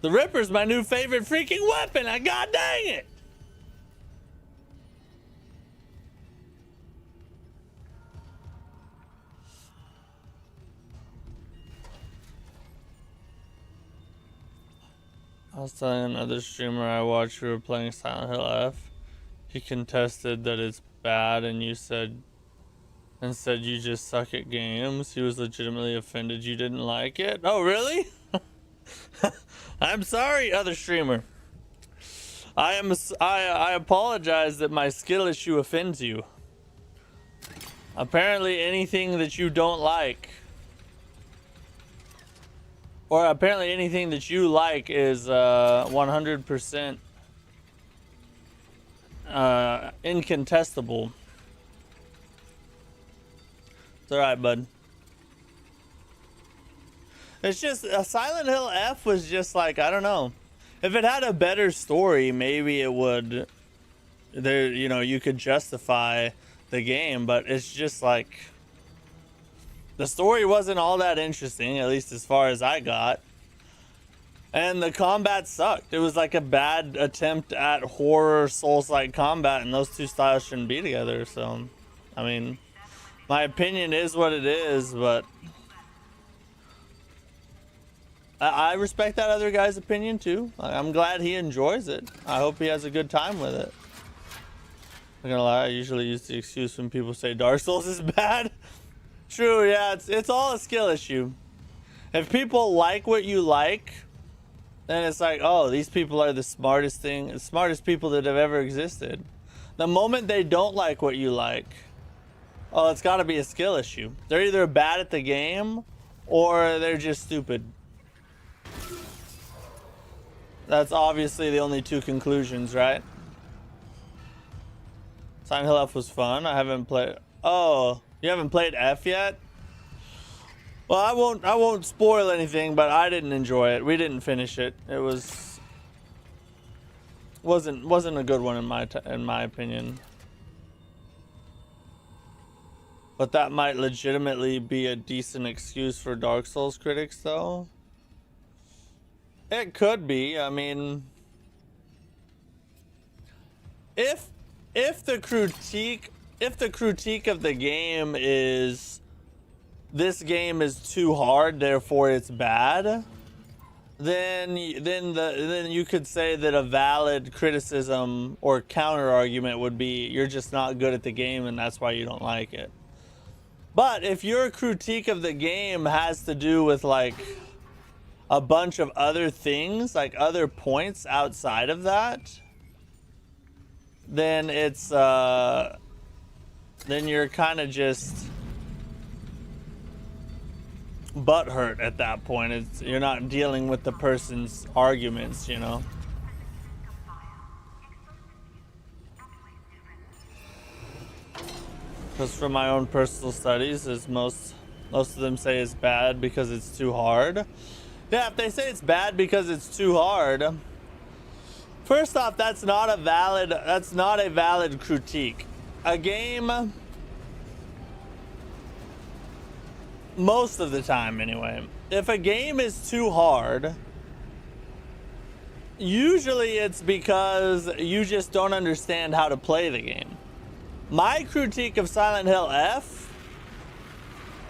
The Ripper's my new favorite freaking weapon. God dang it. I was telling another streamer I watched who were playing Silent Hill F. He contested that it's bad and you said you just suck at games. He was legitimately offended you didn't like it. Oh, really? I'm sorry, other streamer. I apologize that my skill issue offends you. Apparently anything that you don't like, or apparently anything that you like, is 100% incontestable. It's alright, bud. It's just Silent Hill F was just like, I don't know. If it had a better story, maybe it would, there, you know, you could justify the game, but it's just like the story wasn't all that interesting, at least as far as I got. And the combat sucked. It was like a bad attempt at horror Souls-like combat, and those two styles shouldn't be together. So, I mean, my opinion is what it is, but I respect that other guy's opinion too. I'm glad he enjoys it. I hope he has a good time with it. I'm gonna lie, I usually use the excuse when people say Dark Souls is bad. True, yeah, it's all a skill issue. If people like what you like, then it's like, oh, these people are the smartest people that have ever existed. The moment they don't like what you like, oh, it's gotta be a skill issue. They're either bad at the game or they're just stupid. That's obviously the only two conclusions, right? Silent Hill F was fun. I haven't played. Oh, you haven't played F yet? Well, I won't spoil anything, but I didn't enjoy it. We didn't finish it. It wasn't a good one in my opinion. But that might legitimately be a decent excuse for Dark Souls critics, though. It could be. I mean, if the critique of the game is this game is too hard, therefore it's bad, then you could say that a valid criticism or counter argument would be you're just not good at the game and that's why you don't like it. But if your critique of the game has to do with like a bunch of other things, like other points outside of that, then it's then you're kind of just butthurt at that point. You're not dealing with the person's arguments, you know. Because from my own personal studies, as most of them say it's bad because it's too hard. Yeah, if they say it's bad because it's too hard, first off, that's not a valid critique. A game, most of the time anyway, if a game is too hard, usually it's because you just don't understand how to play the game. My critique of Silent Hill F,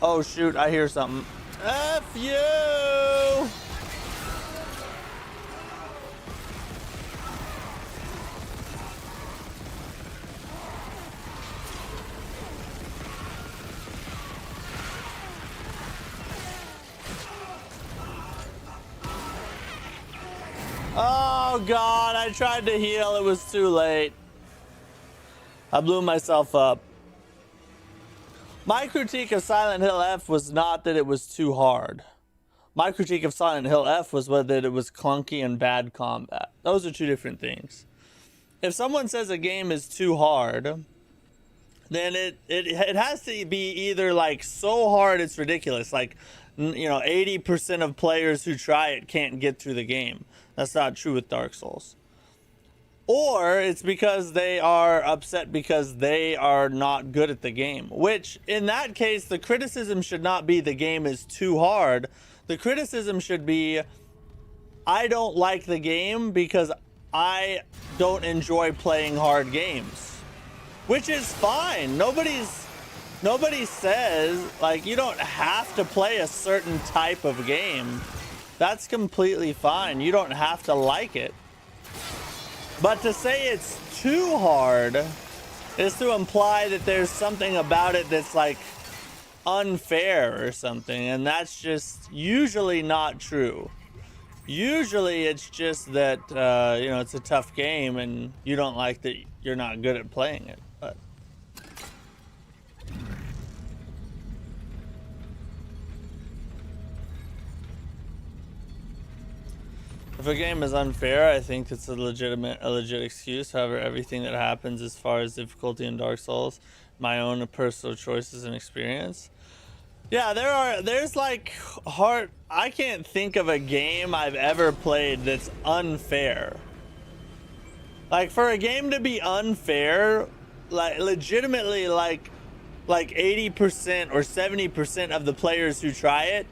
oh shoot, I hear something. F you! Oh god, I tried to heal, it was too late. I blew myself up. My critique of Silent Hill F was not that it was too hard. My critique of Silent Hill F was that it was clunky and bad combat. Those are two different things. If someone says a game is too hard, then it has to be either like so hard it's ridiculous. Like, you know, 80% of players who try it can't get through the game. That's not true with Dark Souls. Or it's because they are upset because they are not good at the game. Which, in that case, the criticism should not be the game is too hard. The criticism should be, I don't like the game because I don't enjoy playing hard games. Which is fine. Nobody says, like, you don't have to play a certain type of game. That's completely fine. You don't have to like it. But to say it's too hard is to imply that there's something about it that's like unfair or something, and that's just usually not true. Usually it's just that you know, it's a tough game and you don't like that you're not good at playing it. But if a game is unfair, I think it's a legit excuse. However, everything that happens as far as difficulty in Dark Souls, my own personal choices and experience. Yeah, there's like hard. I can't think of a game I've ever played that's unfair. Like, for a game to be unfair, like legitimately, like 80% or 70% of the players who try it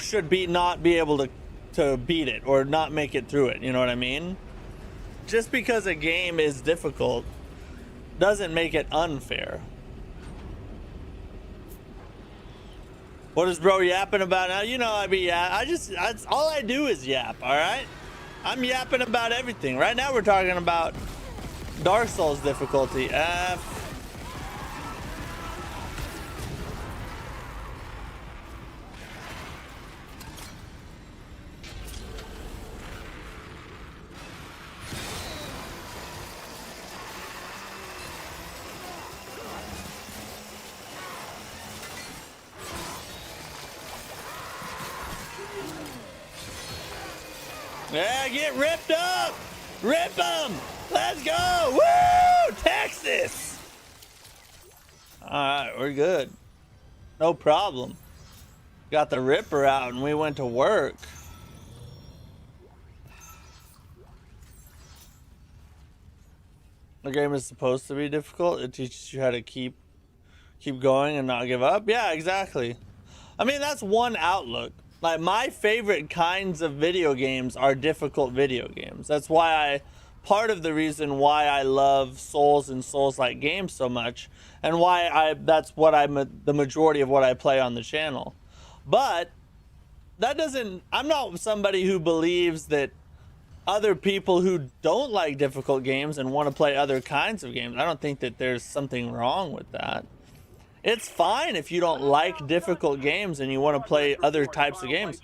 should not be able to beat it or not make it through it. You know what I mean? Just because a game is difficult doesn't make it unfair. What is bro yapping about now? You know, all I do is yap, all right? I'm yapping about everything. Right now we're talking about Dark Souls difficulty. Yeah, get ripped up! Rip them! Let's go! Woo! Texas! Alright, we're good. No problem. Got the ripper out and we went to work. The game is supposed to be difficult. It teaches you how to keep going and not give up. Yeah, exactly. I mean, that's one outlook. Like, my favorite kinds of video games are difficult video games. That's why part of the reason why I love Souls and Souls-like games so much, and why that's what the majority of what I play on the channel. But that doesn't, I'm not somebody who believes that other people who don't like difficult games and want to play other kinds of games, I don't think that there's something wrong with that. It's fine if you don't like difficult games and you want to play other types of games.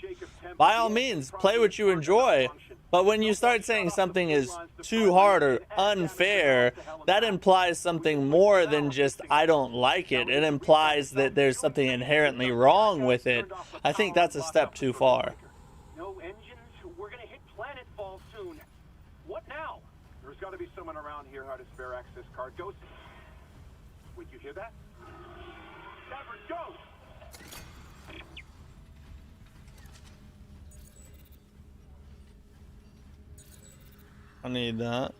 By all means, play what you enjoy. But when you start saying something is too hard or unfair, that implies something more than just I don't like it. It implies that there's something inherently wrong with it. I think that's a step too far. No engines. We're gonna hit planetfall soon. What now? There's got to be someone around here who had a spare access card. Go. Would you hear that? Never go. I need that.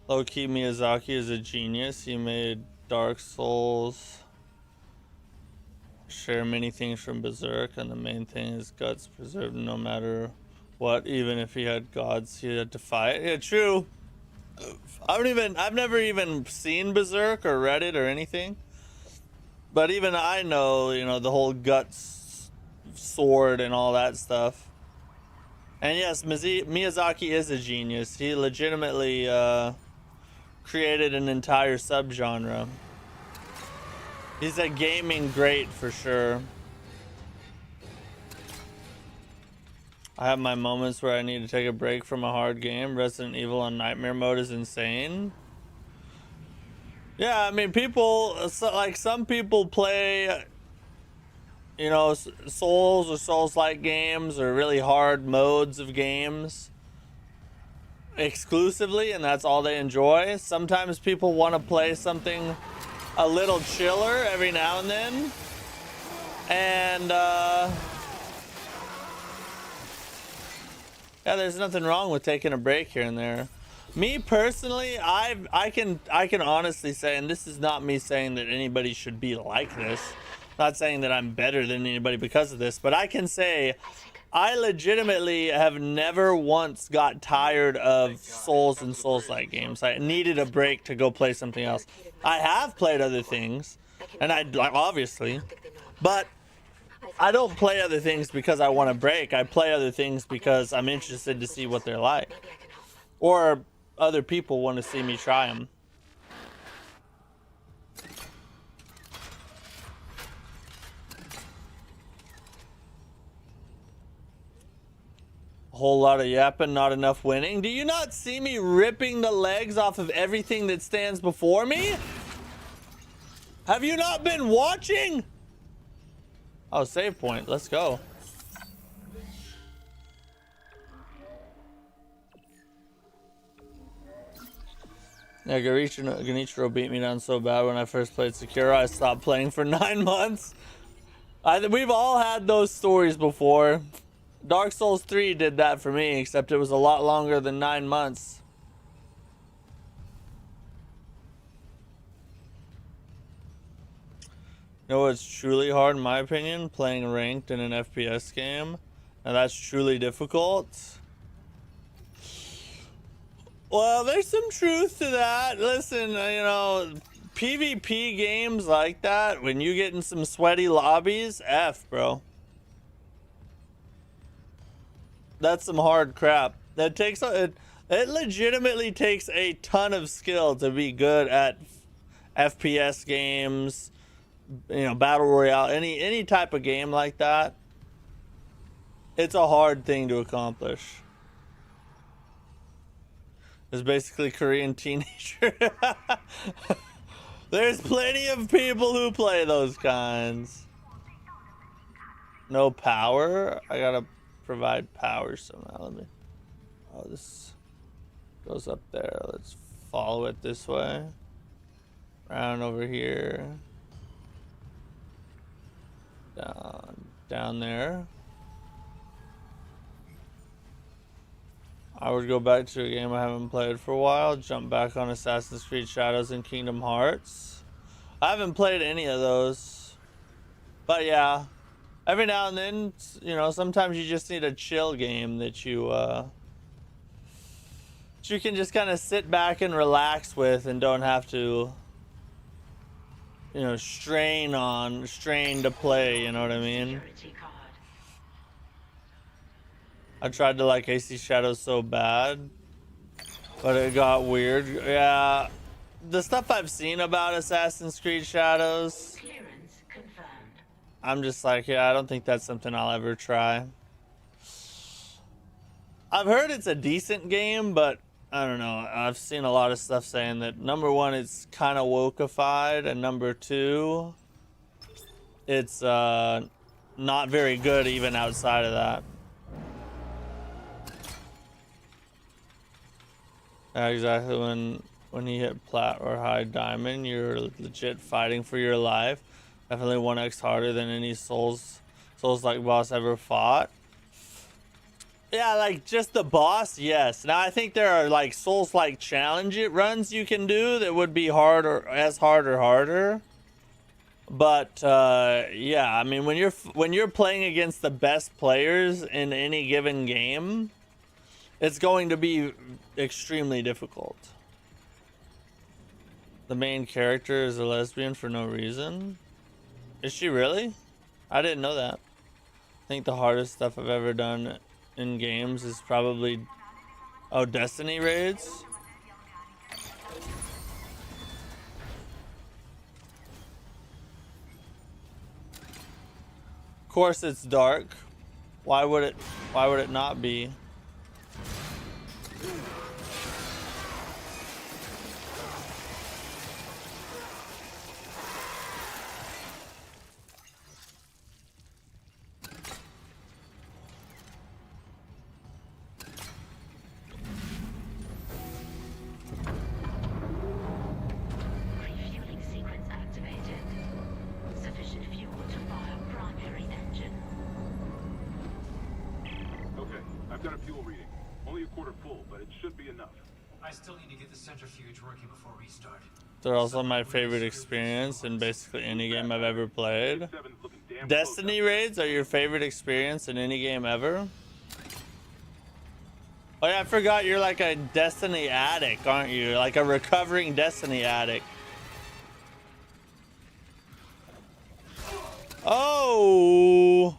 Low-key Miyazaki is a genius. He made Dark Souls share many things from Berserk, and the main thing is guts preserved no matter what. Even if he had gods, he had to fight. Yeah, true. I've never even seen Berserk or read it or anything. But even I know, you know, the whole guts sword and all that stuff. And yes, Miyazaki is a genius. He legitimately created an entire subgenre. He's a gaming great for sure. I have my moments where I need to take a break from a hard game. Resident Evil on Nightmare mode is insane. Yeah, I mean, people, like some people play, you know, Souls or Souls-like games or really hard modes of games exclusively, and that's all they enjoy. Sometimes people want to play something a little chiller every now and then. And, yeah, there's nothing wrong with taking a break here and there. Me personally, I can honestly say, and this is not me saying that anybody should be like this. Not saying that I'm better than anybody because of this, but I can say I legitimately have never once got tired of Souls and Souls-like games. I needed a break to go play something else. I have played other things, and I obviously, but I don't play other things because I want a break. I play other things because I'm interested to see what they're like. Or other people want to see me try them. A whole lot of yapping, not enough winning. Do you not see me ripping the legs off of everything that stands before me? Have you not been watching? Oh, save point. Let's go. Yeah, Genichiro beat me down so bad when I first played Sekiro, I stopped playing for 9 months. We've all had those stories before. Dark Souls 3 did that for me, except it was a lot longer than 9 months. You know what's truly hard in my opinion? Playing ranked in an FPS game. Now that's truly difficult. Well, there's some truth to that. Listen, you know, PvP games like that, when you get in some sweaty lobbies, F, bro. That's some hard crap. That takes it legitimately takes a ton of skill to be good at FPS games, you know, battle royale, any type of game like that. It's a hard thing to accomplish. It's basically Korean teenager. There's plenty of people who play those kinds. No power? I gotta provide power somehow. Let me. Oh, this goes up there. Let's follow it this way. Round over here. Down there. I would go back to a game I haven't played for a while. Jump back on Assassin's Creed Shadows and Kingdom Hearts. I haven't played any of those. But yeah. Every now and then, you know, sometimes you just need a chill game that you can just kind of sit back and relax with and don't have to, you know, strain to play, you know what I mean? I tried to like AC Shadows so bad, but it got weird. Yeah, the stuff I've seen about Assassin's Creed Shadows, I'm just like, yeah, I don't think that's something I'll ever try. I've heard it's a decent game, but I don't know. I've seen a lot of stuff saying that number one, it's kind of wokeified, and number two, it's not very good even outside of that. Exactly, when you hit plat or high diamond, you're legit fighting for your life. Definitely 1x harder than any Souls-like boss ever fought. Yeah, like just the boss, yes. Now I think there are like Souls-like challenge runs you can do that would be hard or as hard or harder. But yeah, I mean when you're playing against the best players in any given game, it's going to be extremely difficult. The main character is a lesbian for no reason. Is she really? I didn't know that. I think the hardest stuff I've ever done in games is probably, oh, Destiny raids. Of course it's dark. Why would it not be? Refueling sequence activated. Sufficient fuel to fire primary engine. Okay, I've got a fuel reading. Only a quarter full, but it should be enough. I still need to get the centrifuge working before restart. They're also my favorite experience in basically any game I've ever played. Seven's looking damn Destiny raids are your favorite experience in any game ever? Oh yeah, I forgot you're like a Destiny addict, aren't you? Like a recovering Destiny addict. Oh!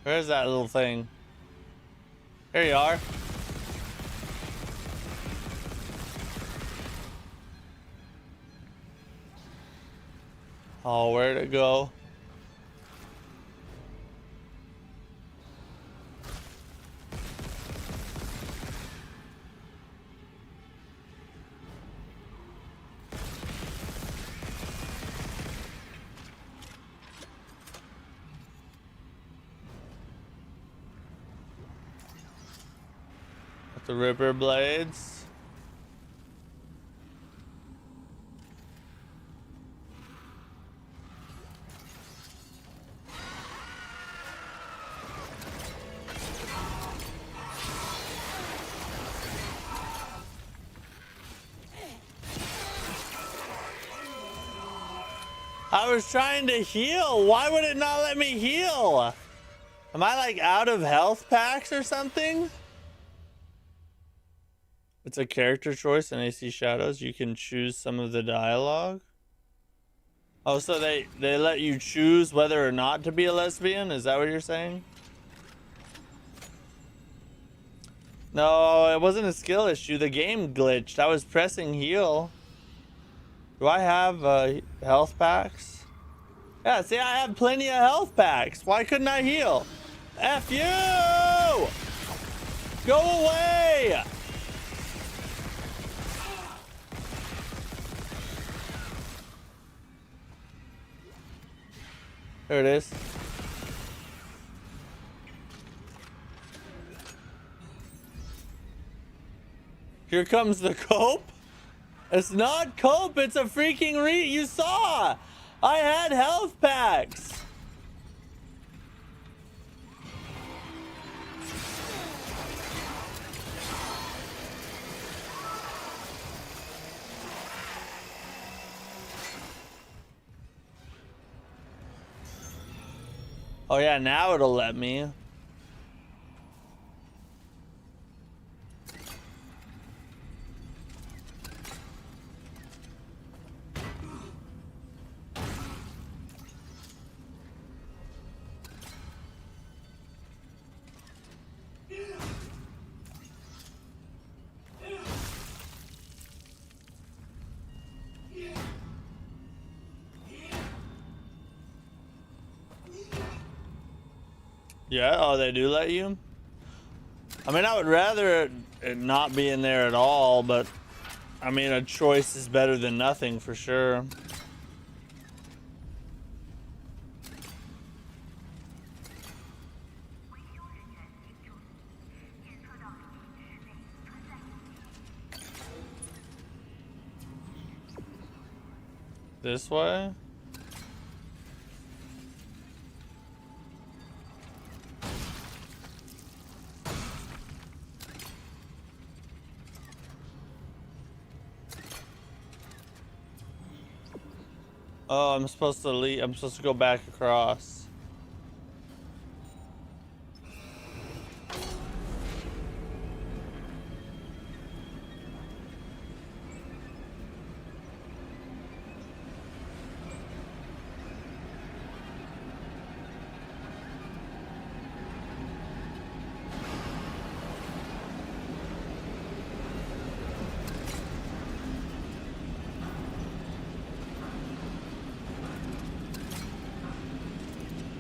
Where's that little thing? Here you are. Oh, where'd it go? The Ripper blades. I was trying to heal. Why would it not let me heal? Am I like out of health packs or something? It's a character choice in AC Shadows. You can choose some of the dialogue. Oh, so they let you choose whether or not to be a lesbian? Is that what you're saying? No, it wasn't a skill issue. The game glitched. I was pressing heal. Do I have health packs? Yeah, see, I have plenty of health packs. Why couldn't I heal? F you! Go away! There it is. Here comes the cope. It's not cope, it's a freaking you saw! I had health packs! Oh yeah, now it'll let me. Yeah, oh, they do let you? I mean, I would rather it not be in there at all, but I mean, a choice is better than nothing for sure. This way? Oh, I'm supposed to leave. I'm supposed to go back across.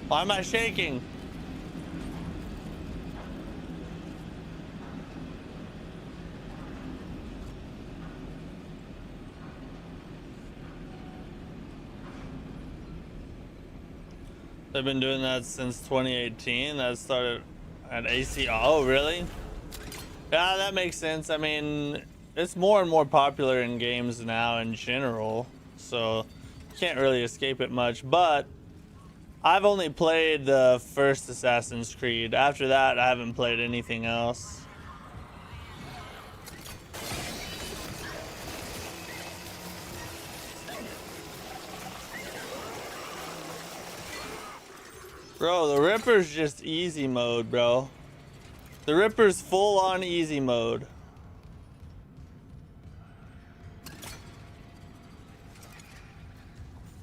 Why am I shaking? They've been doing that since 2018. That started at AC. Oh, really? Yeah, that makes sense. I mean, it's more and more popular in games now in general, so you can't really escape it much. But I've only played the first Assassin's Creed. After that, I haven't played anything else. Bro, the Ripper's just easy mode, bro. The Ripper's full on easy mode.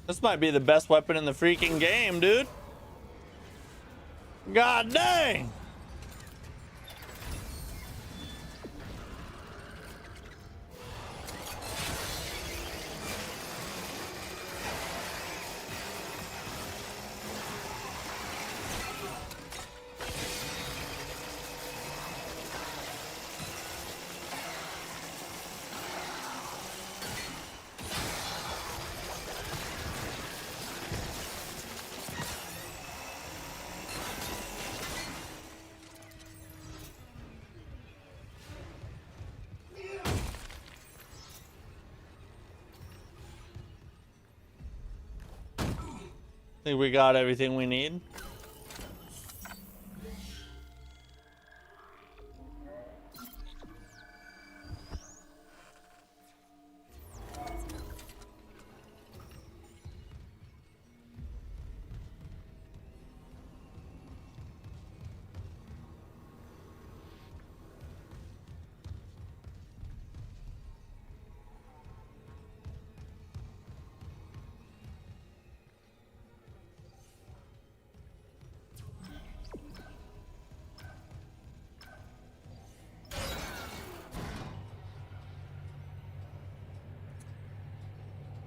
This might be the best weapon in the freaking game, dude. God dang. I think we got everything we need.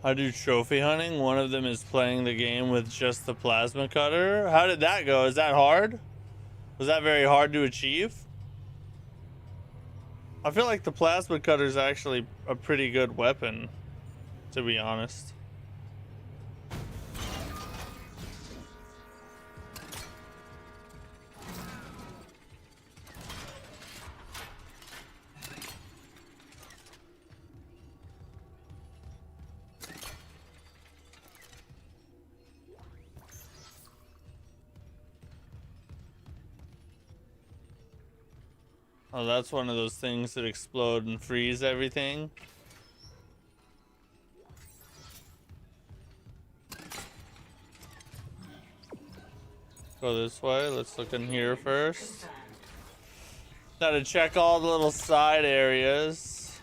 I do trophy hunting. One of them is playing the game with just the plasma cutter. How did that go? Is that hard? Was that very hard to achieve? I feel like the plasma cutter is actually a pretty good weapon, to be honest. Oh, that's one of those things that explode and freeze everything. Go this way. Let's look in here first. Gotta check all the little side areas.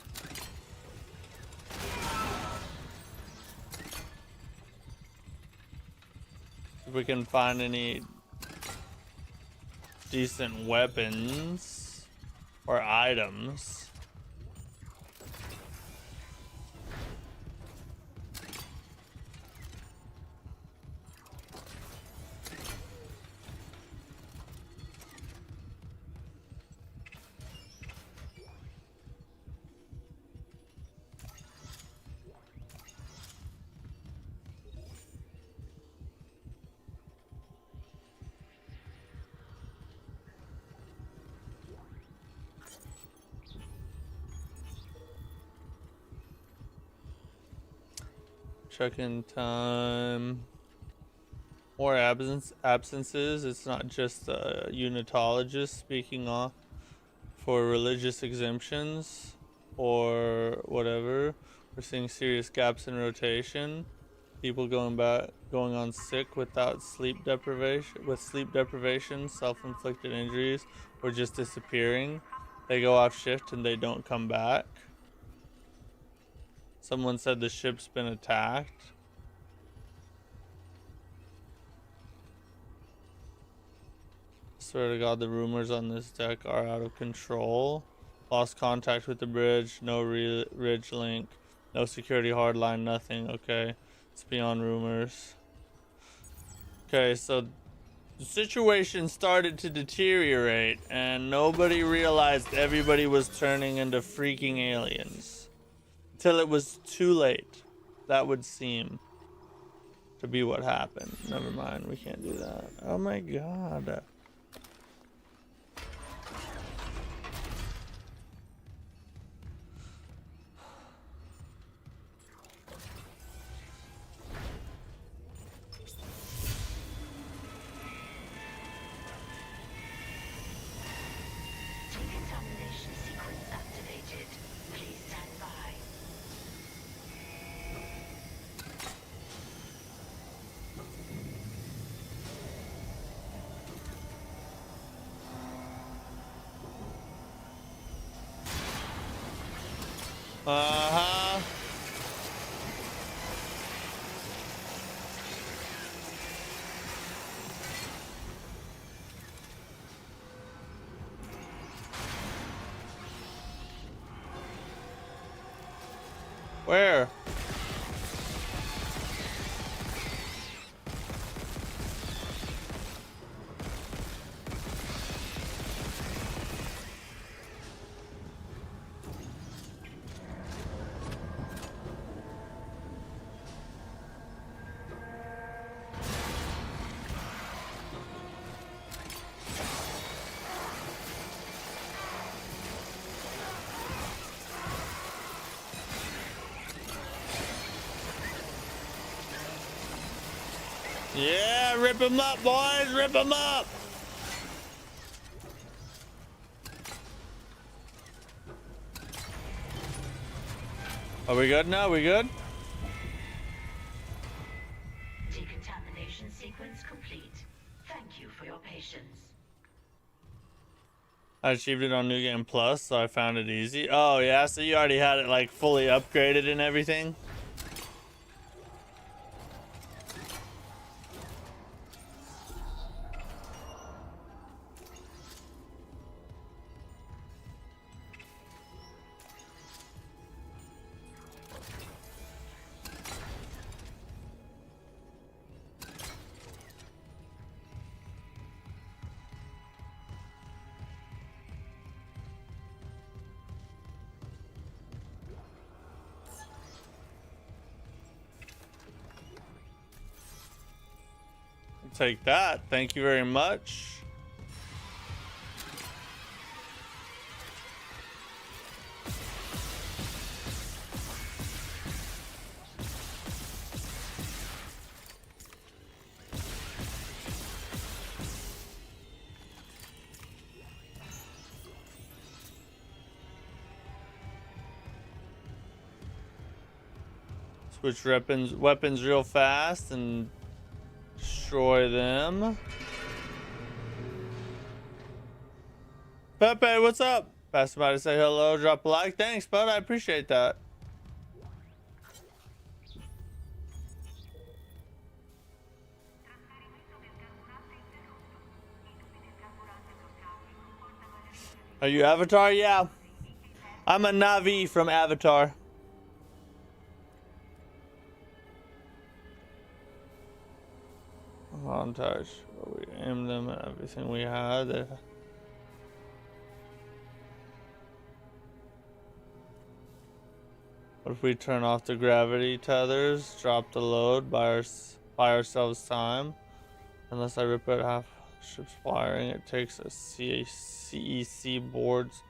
If we can find any decent weapons or items. Check-in time. More absences. It's not just a unitologist speaking off for religious exemptions or whatever. We're seeing serious gaps in rotation. People going on sick without sleep deprivation, self-inflicted injuries, or just disappearing. They go off shift and they don't come back. Someone said the ship's been attacked. Swear to God, the rumors on this deck are out of control. Lost contact with the bridge, no ridge link, no security hardline, nothing. Okay, it's beyond rumors. Okay, so the situation started to deteriorate and nobody realized everybody was turning into freaking aliens. Until it was too late. That would seem to be what happened. Never mind, we can't do that. Oh my God. Decontamination sequence activated. Please stand by. Uh-huh. Where? Yeah, rip them up, boys, rip them up. Are we good now? We good? Decontamination sequence complete. Thank you for your patience. I achieved it on New Game Plus, so I found it easy. Oh yeah, so you already had it like fully upgraded and everything? Take that. Thank you very much. Switch weapons real fast and destroy them. Pepe, what's up? Pass by to say hello, drop a like. Thanks, bud. I appreciate that. Are you Avatar? Yeah. I'm a Navi from Avatar. Montage. We aimed them at everything we had. What if we turn off the gravity tethers, drop the load, buy ourselves time? Unless I rip out half ship's wiring, it takes a CEC boards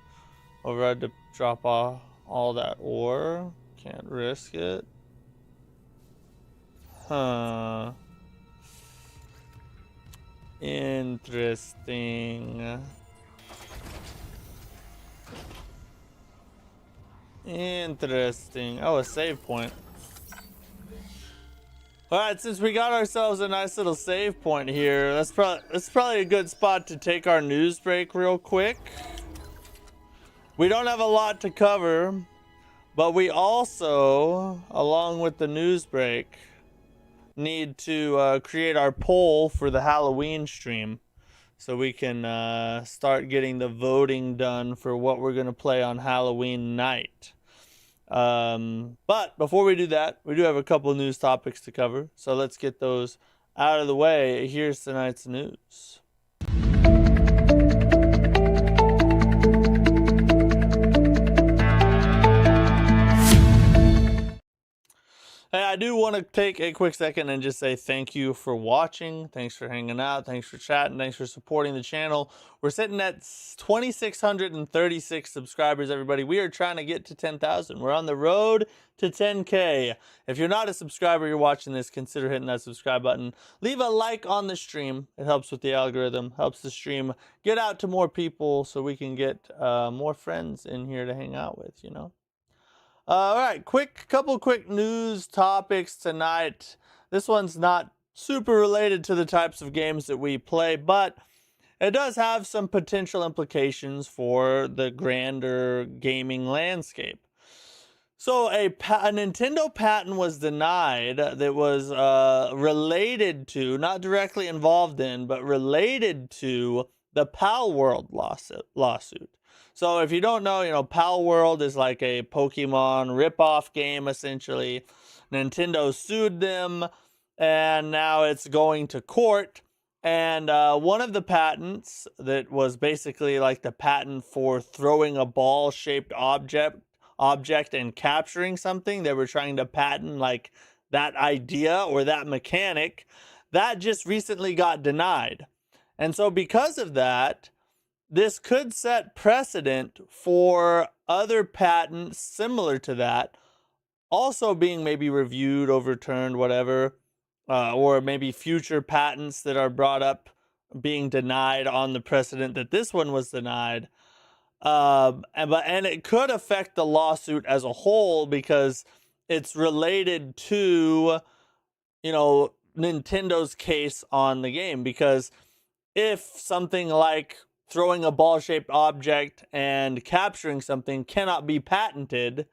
override to drop off all that ore. Can't risk it. Huh. Interesting. Interesting. Oh, a save point. All right, since we got ourselves a nice little save point here, that's probably a good spot to take our news break real quick. We don't have a lot to cover, but we also, along with the news break, need to create our poll for the Halloween stream, so we can start getting the voting done for what we're gonna play on Halloween night. But before we do that, we do have a couple news topics to cover, so let's get those out of the way. Here's tonight's news. Hey, I do want to take a quick second and just say thank you for watching. Thanks for hanging out. Thanks for chatting. Thanks for supporting the channel. We're sitting at 2,636 subscribers, everybody. We are trying to get to 10,000. We're on the road to 10K. If you're not a subscriber, you're watching this, consider hitting that subscribe button. Leave a like on the stream. It helps with the algorithm, helps the stream get out to more people so we can get more friends in here to hang out with, you know? All right, couple quick news topics tonight. This one's not super related to the types of games that we play, but it does have some potential implications for the grander gaming landscape. So a Nintendo patent was denied that was related to, not directly involved in, but related to the Pal World lawsuit. So if you don't know, you know, Pal World is like a Pokemon rip-off game, essentially. Nintendo sued them, and now it's going to court. And one of the patents that was basically like the patent for throwing a ball-shaped object and capturing something, they were trying to patent like that idea or that mechanic, that just recently got denied. And so because of that, this could set precedent for other patents similar to that also being maybe reviewed, overturned, whatever, or maybe future patents that are brought up being denied on the precedent that this one was denied. And it could affect the lawsuit as a whole because it's related to, you know, Nintendo's case on the game. Because if something like throwing a ball-shaped object and capturing something cannot be patented,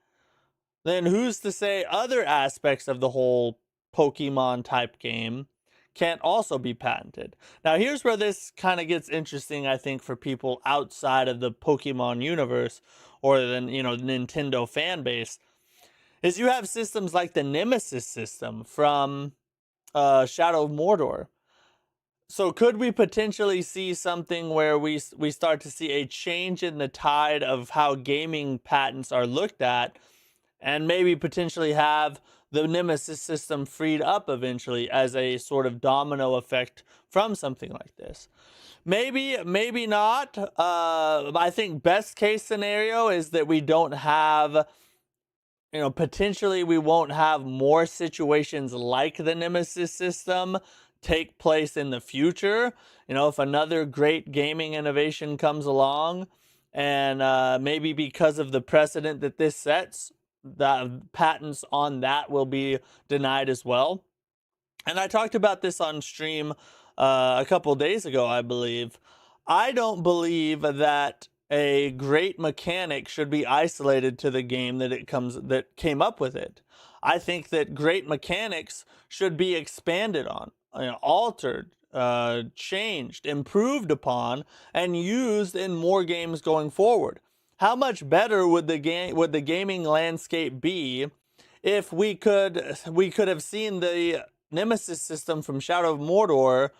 then who's to say other aspects of the whole Pokemon type game can't also be patented? Now here's where this kind of gets interesting, I think, for people outside of the Pokemon universe or the, you know, Nintendo fan base, is you have systems like the Nemesis system from Shadow of Mordor. So could we potentially see something where we start to see a change in the tide of how gaming patents are looked at, and maybe potentially have the Nemesis system freed up eventually as a sort of domino effect from something like this? Maybe, maybe not. I think best case scenario is that we don't have, you know, potentially we won't have more situations like the Nemesis system take place in the future. You know, if another great gaming innovation comes along, and maybe because of the precedent that this sets, the patents on that will be denied as well. And I talked about this on stream a couple days ago, I believe. I don't believe that a great mechanic should be isolated to the game that came up with it. I think that great mechanics should be expanded on, you know, altered, changed, improved upon, and used in more games going forward. How much better would the gaming landscape be if we could have seen the Nemesis system from Shadow of Mordor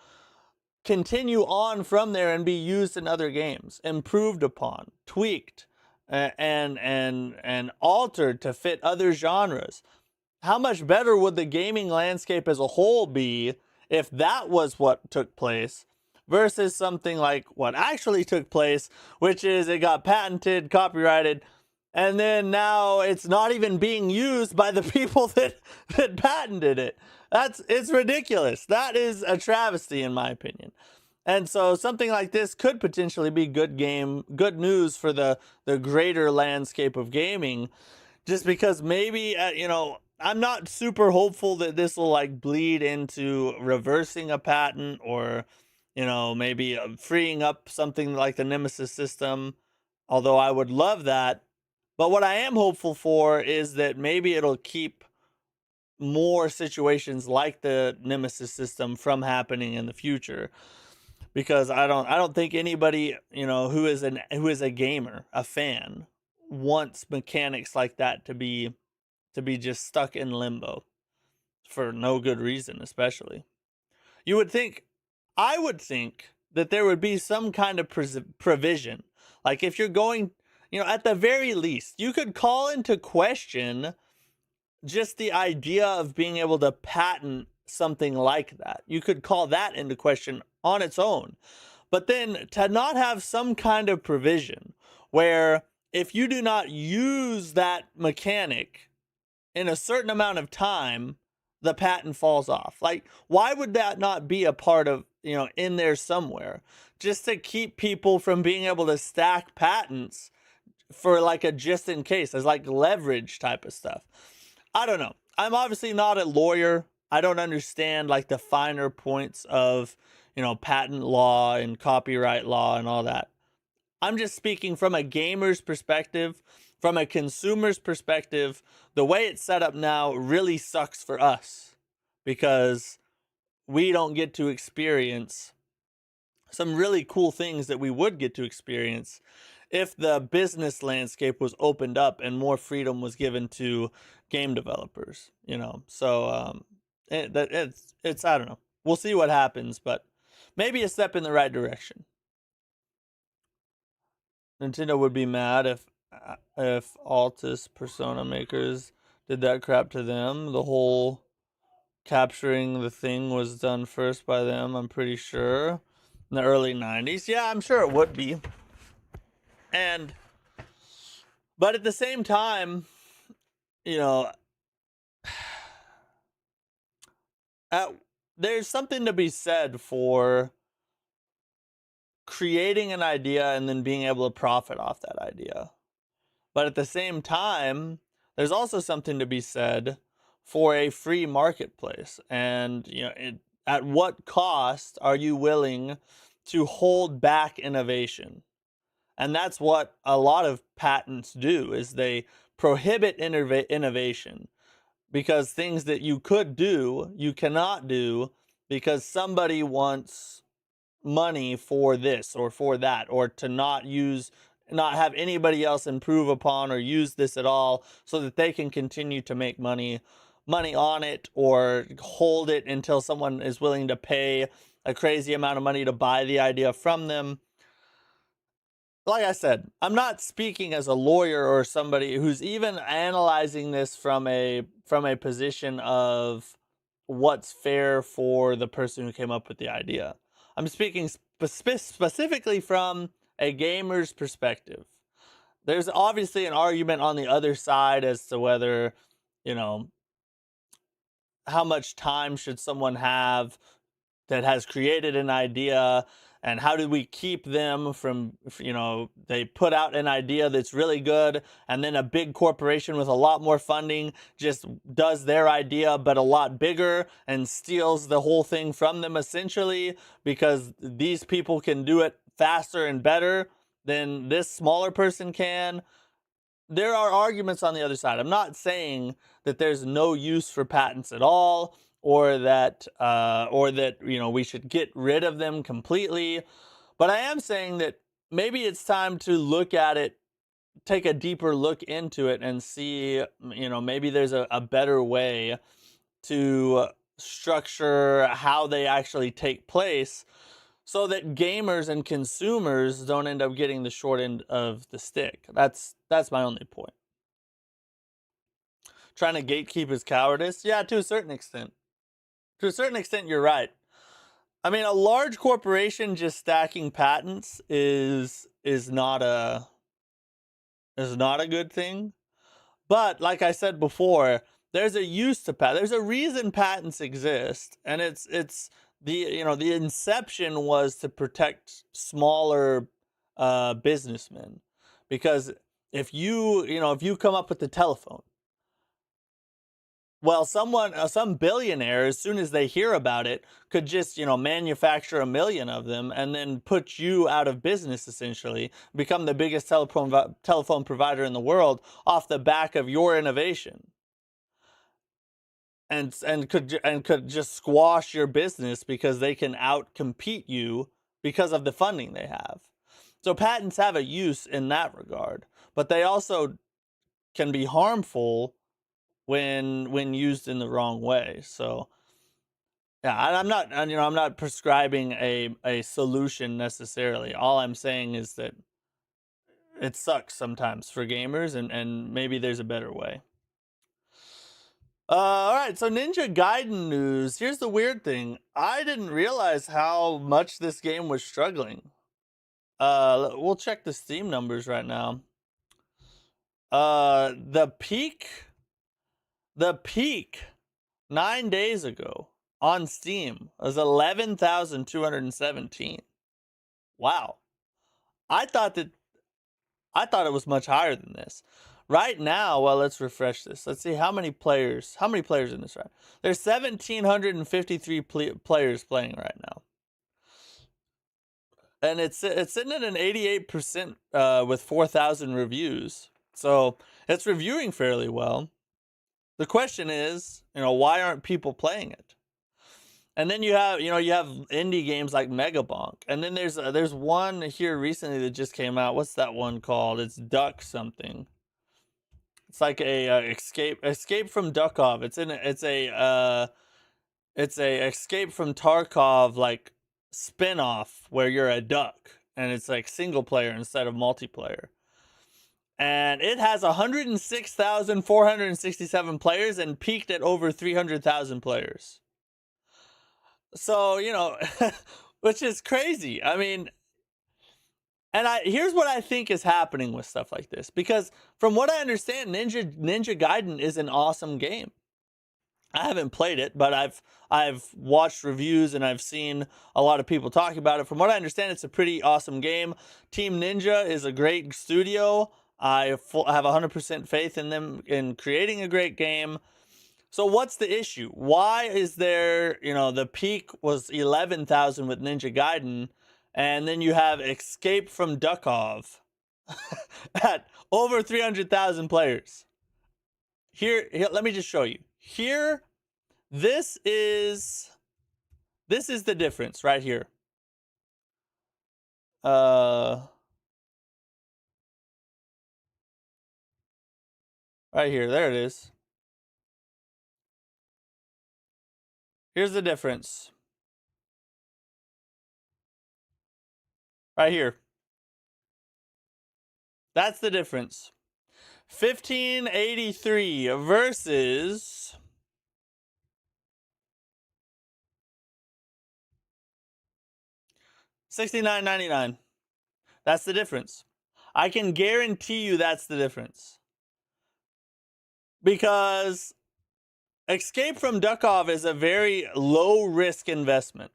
continue on from there and be used in other games, improved upon, tweaked, and altered to fit other genres? How much better would the gaming landscape as a whole be if that was what took place versus something like what actually took place, which is it got patented, copyrighted, and then now it's not even being used by the people that patented it? It's ridiculous. That is a travesty in my opinion. And so something like this could potentially be good news for the greater landscape of gaming, just because maybe, you know, I'm not super hopeful that this will like bleed into reversing a patent or, you know, maybe freeing up something like the Nemesis system. Although I would love that. But what I am hopeful for is that maybe it'll keep more situations like the Nemesis system from happening in the future. Because I don't think anybody, you know, who is a gamer, a fan, wants mechanics like that to be just stuck in limbo for no good reason, especially. You would think, I would think that there would be some kind of provision. Like if you're going, you know, at the very least, you could call into question just the idea of being able to patent something like that. You could call that into question on its own. But then to not have some kind of provision where if you do not use that mechanic in a certain amount of time, the patent falls off. Like, why would that not be a part of, you know, in there somewhere? Just to keep people from being able to stack patents for like a just in case, as like leverage type of stuff. I don't know. I'm obviously not a lawyer. I don't understand like the finer points of, you know, patent law and copyright law and all that. I'm just speaking from a gamer's perspective, from a consumer's perspective. The way it's set up now really sucks for us because we don't get to experience some really cool things that we would get to experience if the business landscape was opened up and more freedom was given to game developers, you know. So it's I don't know. We'll see what happens, but maybe a step in the right direction. Nintendo would be mad if Altus Persona makers did that crap to them. The whole capturing the thing was done first by them, I'm pretty sure. In the early 90s. Yeah, I'm sure it would be. But at the same time, you know, there's something to be said for creating an idea and then being able to profit off that idea. But at the same time, there's also something to be said for a free marketplace. And, you know, at what cost are you willing to hold back innovation? And that's what a lot of patents do, is they prohibit innovation, because things that you could do, you cannot do because somebody wants money for this or for that, or to not have anybody else improve upon or use this at all so that they can continue to make money on it, or hold it until someone is willing to pay a crazy amount of money to buy the idea from them. Like I said, I'm not speaking as a lawyer or somebody who's even analyzing this from a position of what's fair for the person who came up with the idea. I'm speaking specifically from a gamer's perspective. There's obviously an argument on the other side as to whether, you know, how much time should someone have that has created an idea, and how do we keep them from, you know, they put out an idea that's really good and then a big corporation with a lot more funding just does their idea but a lot bigger and steals the whole thing from them, essentially, because these people can do it faster and better than this smaller person can. There are arguments on the other side. I'm not saying that there's no use for patents at all, or that you know, we should get rid of them completely. But I am saying that maybe it's time to look at it, take a deeper look into it, and see, you know, maybe there's a better way to structure how they actually take place, so that gamers and consumers don't end up getting the short end of the stick. That's my only point. Trying to gatekeep is cowardice? Yeah, to a certain extent. To a certain extent, you're right. I mean, a large corporation just stacking patents is not a good thing. But like I said before, there's a use to there's a reason patents exist, and it's the, you know, the inception was to protect smaller businessmen, because if you come up with the telephone, Well, some billionaire, as soon as they hear about it, could just, manufacture 1 million of them and then put you out of business, essentially, become the biggest telephone provider in the world off the back of your innovation. And could just squash your business because they can outcompete you because of the funding they have. So patents have a use in that regard, but they also can be harmful when used in the wrong way. So yeah, I'm not prescribing a solution necessarily. All I'm saying is that it sucks sometimes for gamers, and maybe there's a better way. All right, so Ninja Gaiden news. Here's the weird thing. I didn't realize how much this game was struggling. We'll check the Steam numbers right now. The peak 9 days ago on Steam was 11,217. Wow. I thought it was much higher than this. Right now, well, let's refresh this. Let's see how many players in this, right? There's 1,753 players playing right now. And it's sitting at an 88% with 4,000 reviews. So, it's reviewing fairly well. The question is, why aren't people playing it? And then you have indie games like Megabonk, and then there's one here recently that just came out. What's that one called? It's Duck something. It's like a escape from Duckov. It's a Escape from Tarkov like spin-off where you're a duck, and it's like single player instead of multiplayer. And it has 106,467 players and peaked at over 300,000 players. So, which is crazy. I mean, and here's what I think is happening with stuff like this. Because from what I understand, Ninja Gaiden is an awesome game. I haven't played it, but I've watched reviews and I've seen a lot of people talk about it. From what I understand, it's a pretty awesome game. Team Ninja is a great studio. I have 100% faith in them in creating a great game. So what's the issue? Why is there, the peak was 11,000 with Ninja Gaiden, and then you have Escape from Duckov at over 300,000 players. Here, let me just show you. Here, this is the difference right here. Right here, there it is. Here's the difference. Right here. That's the difference. 1583 versus $69.99. That's the difference. I can guarantee you that's the difference. Because Escape from Duckov is a very low risk investment.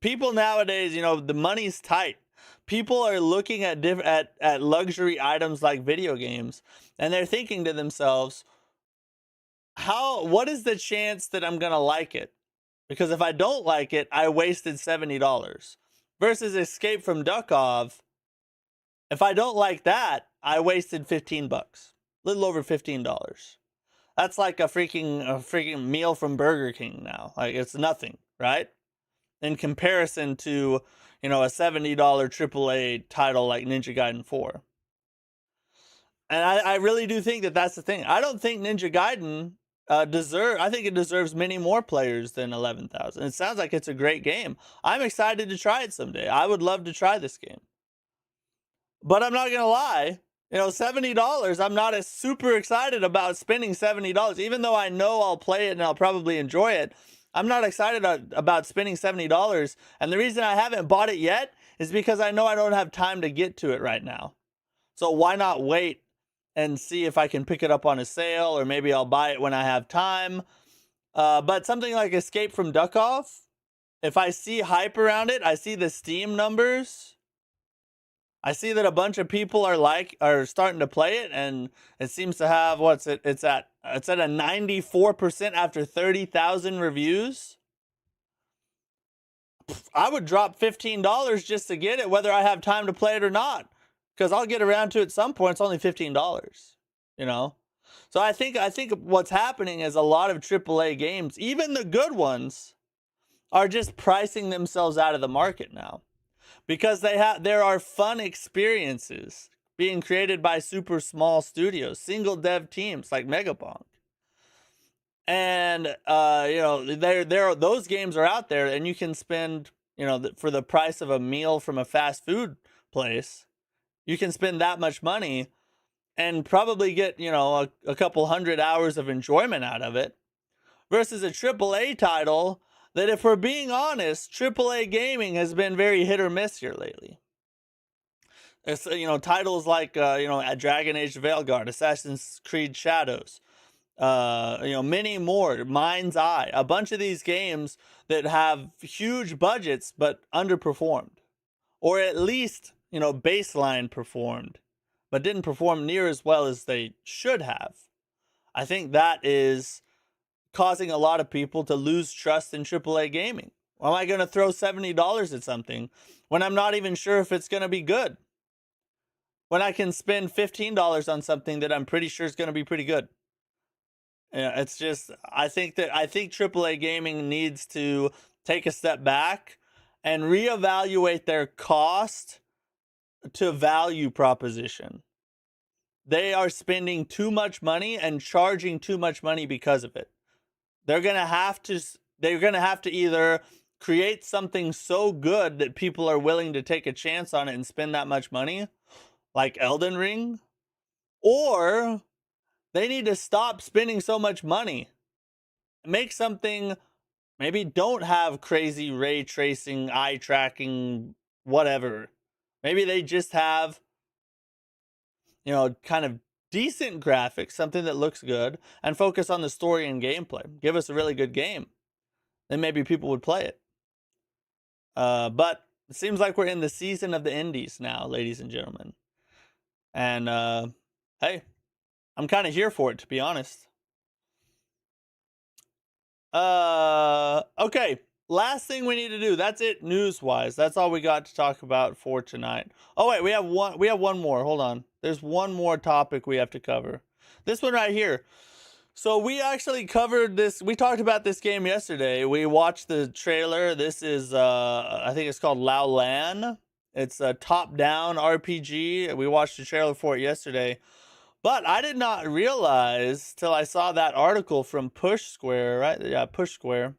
People nowadays, the money's tight. People are looking at luxury items like video games, and they're thinking to themselves, what is the chance that I'm going to like it? Because if I don't like it, I wasted $70. Versus Escape from Duckov, if I don't like that, I wasted $15. A little over $15. That's like a freaking meal from Burger King now. Like, it's nothing, right? In comparison to, a $70 AAA title like Ninja Gaiden 4. And I really do think that that's the thing. I don't think Ninja Gaiden I think it deserves many more players than 11,000. It sounds like it's a great game. I'm excited to try it someday. I would love to try this game. But I'm not going to lie. $70, I'm not as super excited about spending $70. Even though I know I'll play it and I'll probably enjoy it, I'm not excited about spending $70. And the reason I haven't bought it yet is because I know I don't have time to get to it right now. So why not wait and see if I can pick it up on a sale, or maybe I'll buy it when I have time. But something like Escape from Duckov, if I see hype around it, I see the Steam numbers, I see that a bunch of people are starting to play it, and it seems to have it's at a 94% after 30,000 reviews. I would drop $15 just to get it, whether I have time to play it or not, because I'll get around to it at some point. It's only $15, you know. So I think what's happening is a lot of AAA games, even the good ones, are just pricing themselves out of the market now, because there are fun experiences being created by super small studios, single dev teams like Megapunk. And you know, those games are out there, and you can spend, you know, for the price of a meal from a fast food place, you can spend that much money and probably get, you know, a couple hundred hours of enjoyment out of it, versus a AAA title that, if we're being honest, AAA gaming has been very hit or miss here lately. It's, you know, titles like you know, Dragon Age Veilguard, Assassin's Creed Shadows, you know, many more, Mind's Eye, a bunch of these games that have huge budgets but underperformed, or at least, you know, baseline performed, but didn't perform near as well as they should have. I think that is causing a lot of people to lose trust in AAA gaming. Why am I going to throw $70 at something when I'm not even sure if it's going to be good? When I can spend $15 on something that I'm pretty sure is going to be pretty good. Yeah, it's just, I think AAA gaming needs to take a step back and reevaluate their cost to value proposition. They are spending too much money and charging too much money because of it. They're going to have to either create something so good that people are willing to take a chance on it and spend that much money, like Elden Ring, or they need to stop spending so much money. Make something, maybe don't have crazy ray tracing, eye tracking, whatever. Maybe they just have, you know, kind of decent graphics, something that looks good, and focus on the story and gameplay. Give us a really good game. Then maybe people would play it. But it seems like we're in the season of the indies now, ladies and gentlemen. And hey, I'm kind of here for it, to be honest. Okay. Last thing we need to do. That's it news-wise. That's all we got to talk about for tonight. Oh wait, we have one more. Hold on. There's one more topic we have to cover. This one right here. So we actually covered this. We talked about this game yesterday. We watched the trailer. This is I think it's called Lao Lan. It's a top-down RPG. We watched the trailer for it yesterday. But I did not realize till I saw that article from Push Square, right? Yeah, Push Square.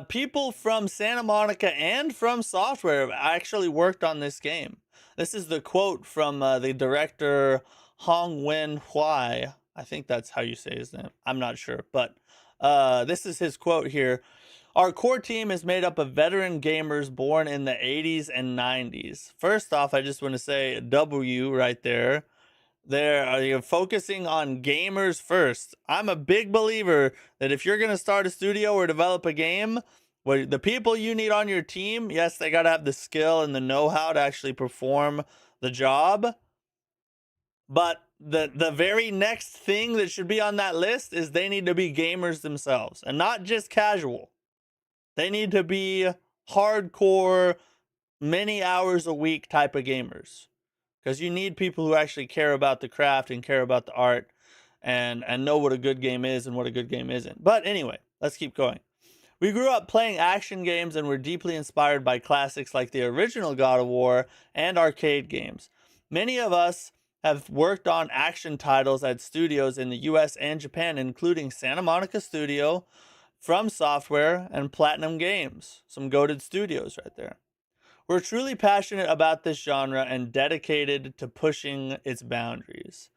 People from Santa Monica and From Software actually worked on this game. This is the quote from the director Hong Wen Huai. I think that's how you say his name. I'm not sure, but this is his quote here. Our core team is made up of veteran gamers born in the 80s and 90s. First off, I just want to say W right there. You're focusing on gamers first. I'm a big believer that if you're going to start a studio or develop a game, where the people you need on your team, yes, they got to have the skill and the know-how to actually perform the job. But the very next thing that should be on that list is they need to be gamers themselves, and not just casual. They need to be hardcore, many hours a week type of gamers. Because you need people who actually care about the craft and care about the art and know what a good game is and what a good game isn't. But anyway, let's keep going. We grew up playing action games and were deeply inspired by classics like the original God of War and arcade games. Many of us have worked on action titles at studios in the US and Japan, including Santa Monica Studio, From Software, and Platinum Games. Some goated studios right there. We're truly passionate about this genre and dedicated to pushing its boundaries.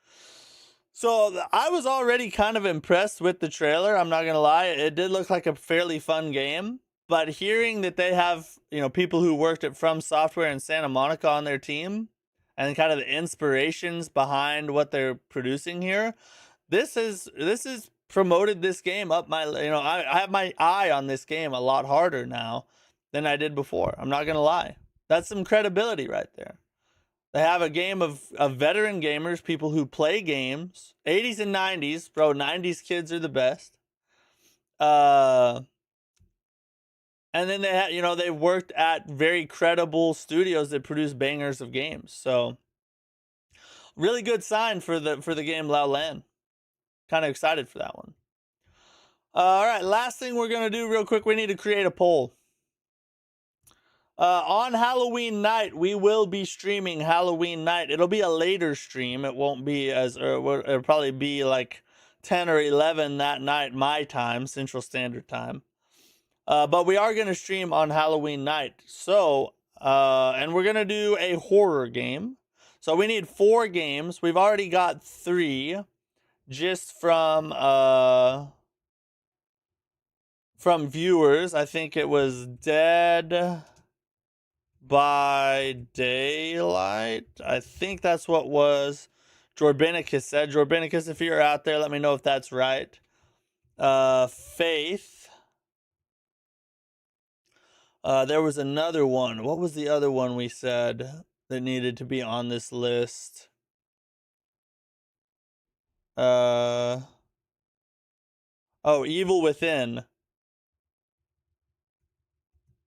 So I was already kind of impressed with the trailer. I'm not going to lie. It did look like a fairly fun game. But hearing that they have, you know, people who worked at From Software and Santa Monica on their team, and kind of the inspirations behind what they're producing here, this is promoted this game up my, you know, I have my eye on this game a lot harder now than I did before. I'm not going to lie. That's some credibility right there. They have a game of veteran gamers, people who play games. 80s and 90s. Bro, 90s kids are the best. And then they had, you know, they worked at very credible studios that produce bangers of games. So really good sign for the game Lao Lan. Kind of excited for that one. All right, last thing we're gonna do real quick. We need to create a poll. On Halloween night, we will be streaming Halloween night. It'll be a later stream. It won't be it'll probably be like 10 or 11 that night, my time, Central Standard Time. But we are going to stream on Halloween night. So, and we're going to do a horror game. So we need 4 games. We've already got 3 just from viewers. I think it was Dead by Daylight. I think that's what was Jorbenicus said. Jorbenicus, if you're out there, let me know if that's right. Faith. There was another one. What was the other one we said that needed to be on this list? Oh, Evil Within.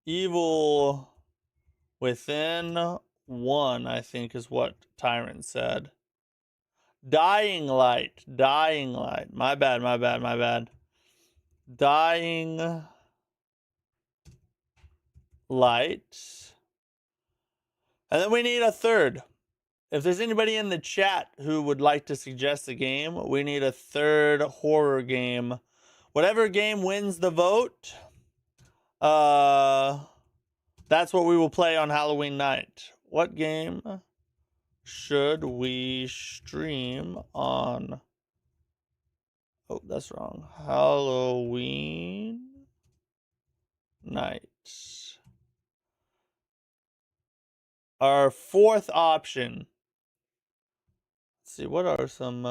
Evil Within 1, I think, is what Tyrant said. Dying Light. Dying Light. My bad. Dying Light. And then we need a third. If there's anybody in the chat who would like to suggest a game, we need a third horror game. Whatever game wins the vote, that's what we will play on Halloween night. What game should we stream on? Oh, that's wrong. Halloween night. Our 4th option. Let's see, what are some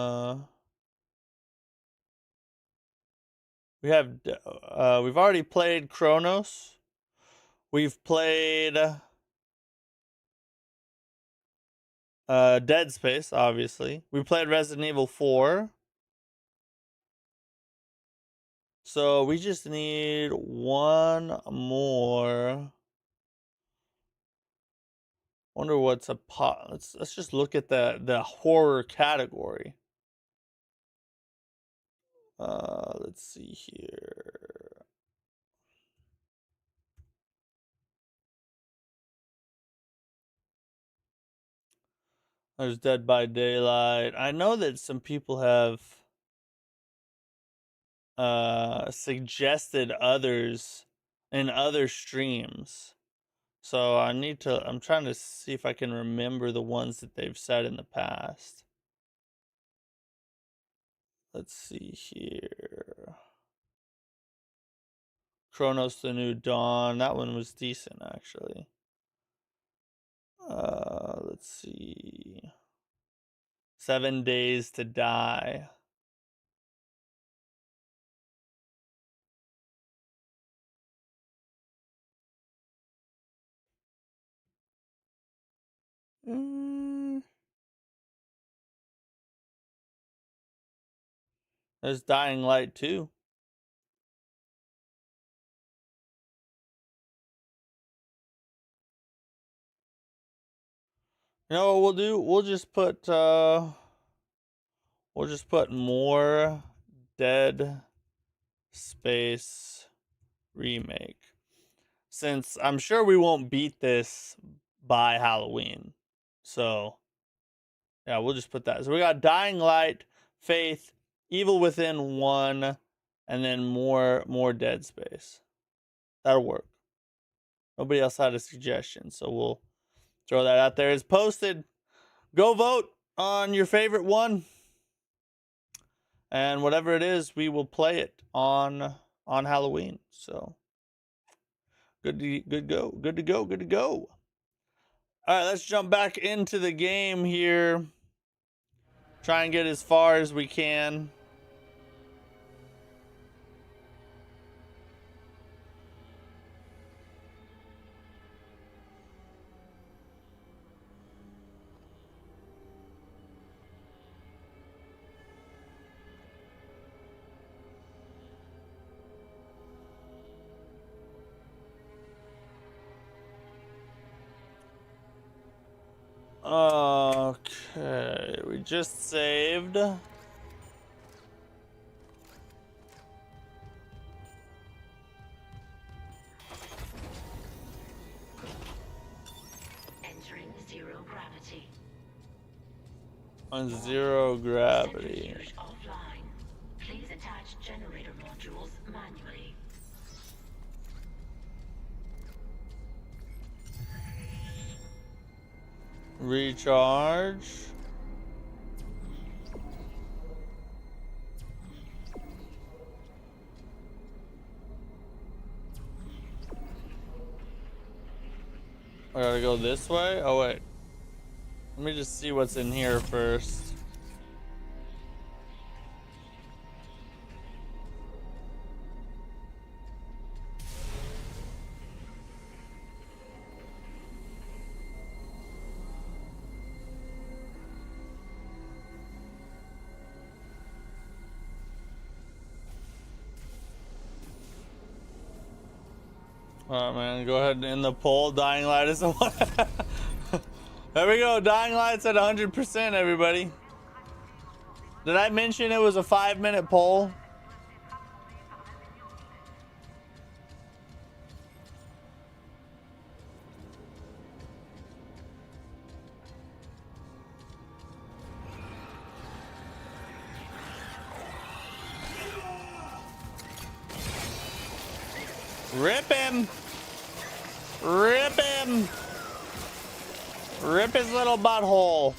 we have we've already played Chronos. We've played Dead Space, obviously. We played Resident Evil 4. So we just need one more. Wonder what's a pot. Let's just look at the horror category. Let's see here. There's Dead by Daylight. I know that some people have suggested others in other streams. So I'm trying to see if I can remember the ones that they've said in the past. Let's see here. Chronos the New Dawn. That one was decent, actually. Let's see. 7 Days to Die. There's Dying Light too. You know what we'll do? We'll just put more Dead Space remake. Since I'm sure we won't beat this by Halloween. So yeah, we'll just put that. So we got Dying Light, Faith, Evil Within 1, and then more Dead Space. That'll work. Nobody else had a suggestion, so we'll throw that out there. It's posted. Go vote on your favorite one. And whatever it is, we will play it on Halloween. So good to go. All right, let's jump back into the game here. Try and get as far as we can. Okay, we just saved. Entering zero gravity. On zero gravity. Centrifuge offline. Please attach generator modules manually. Recharge. I gotta go this way? Oh wait. Let me just see what's in here first. Alright, man, go ahead and end the poll. Dying Light is the one. There we go. Dying Light's at 100%, everybody. Did I mention it was a 5-minute poll? Rip him! Rip him! Rip his little butthole.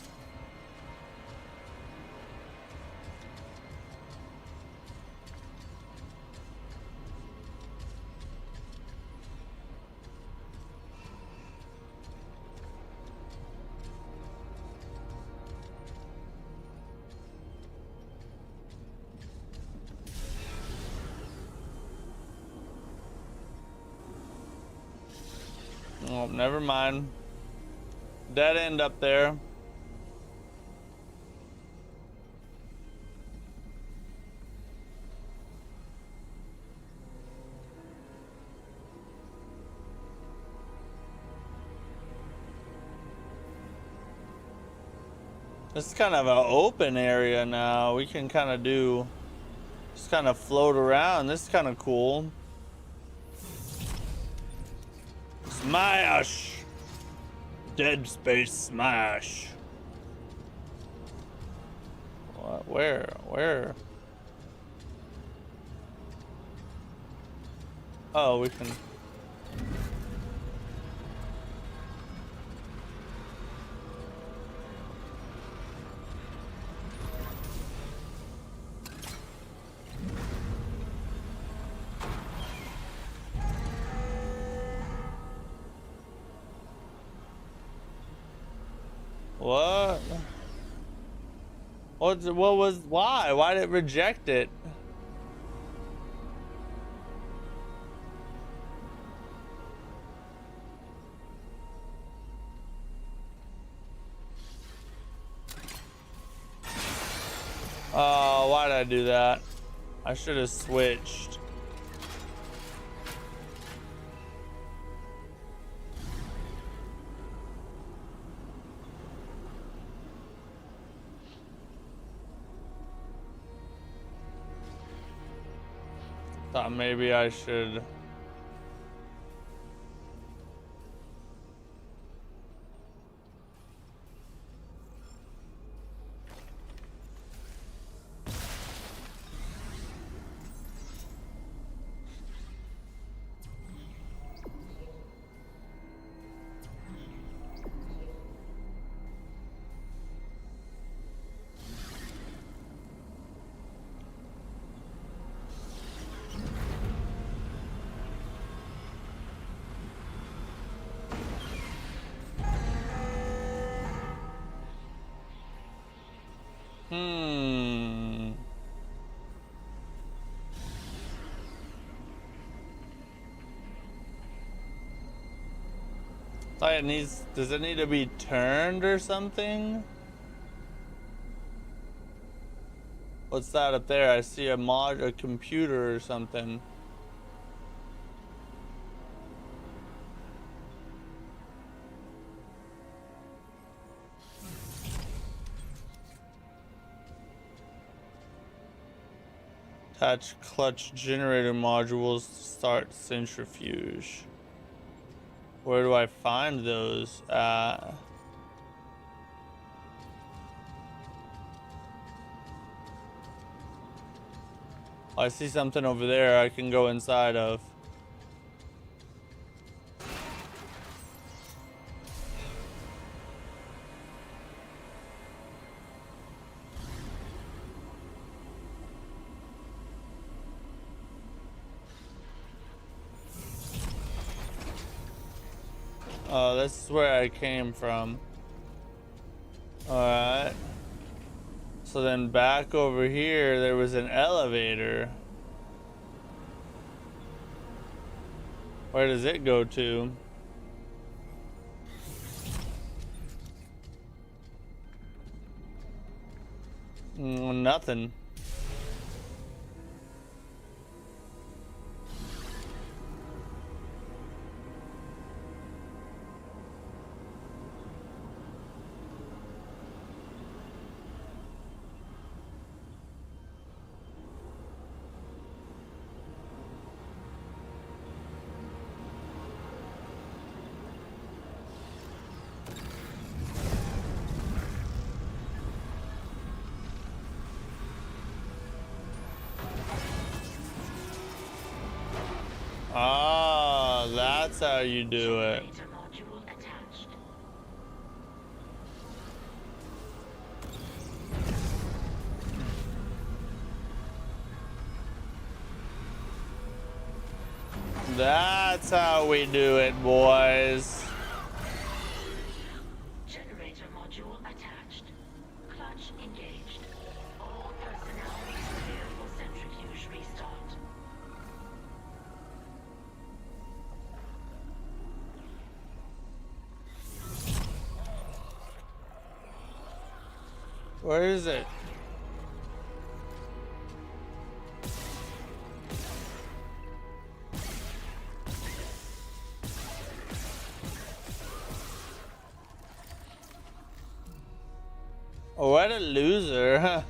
Oh, never mind. Dead end up there. This is kind of an open area now. We can kind of do, just kind of float around. This is kind of cool. Smash! Dead Space Smash. What? Where? Where? Oh, we can. What? What was, why? Why did it reject it? Oh, why did I do that? I should have switched. Thought maybe I should. It needs, does it need to be turned or something? What's that up there? I see a computer or something. Attach clutch generator modules to start centrifuge. Where do I find those? I see something over there I can go inside of. Oh, this is where I came from. Alright. So then back over here, there was an elevator. Where does it go to? Nothing. Ah, that's how you do it. Generator module attached. That's how we do it, boys. Generator module attached. Clutch engaged. All personnel clear for centrifuge restart. Where is it? Oh, what a loser, huh?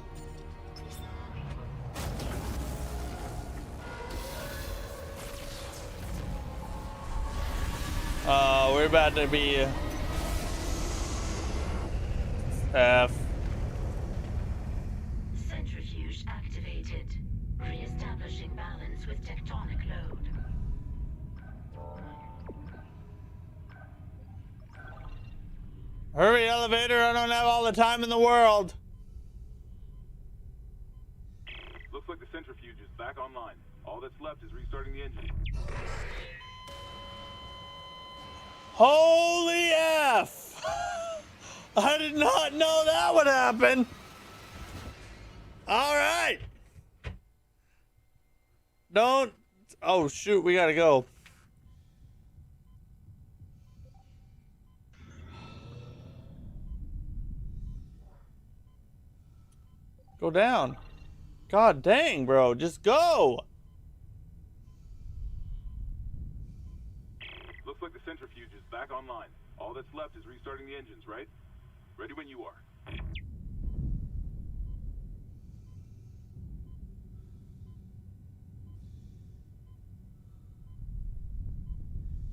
We're about to be F. Centrifuge activated. Re-establishing balance with tectonic load. Hurry, elevator, I don't have all the time in the world. Looks like the centrifuge is back online. All that's left is restarting the engine. Holy F! I did not know that would happen. All right. Don't. Oh, shoot, we gotta go. Go down. God dang, bro. Just go. Looks like the centrifuge is back online. All that's left is restarting the engines, right? Ready when you are.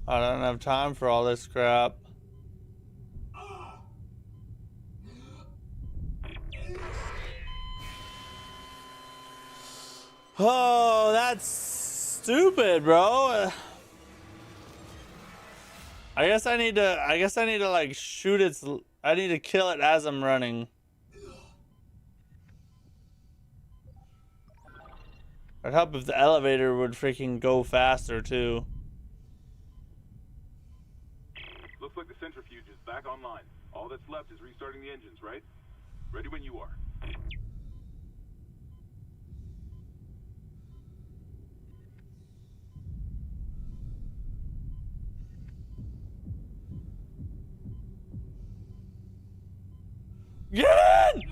I don't have time for all this crap. Oh, that's stupid, bro. I guess I need to like shoot its. I need to kill it as I'm running. I'd help if the elevator would freaking go faster too. Looks like the centrifuge is back online. All that's left is restarting the engines, right? Ready when you are. Get in!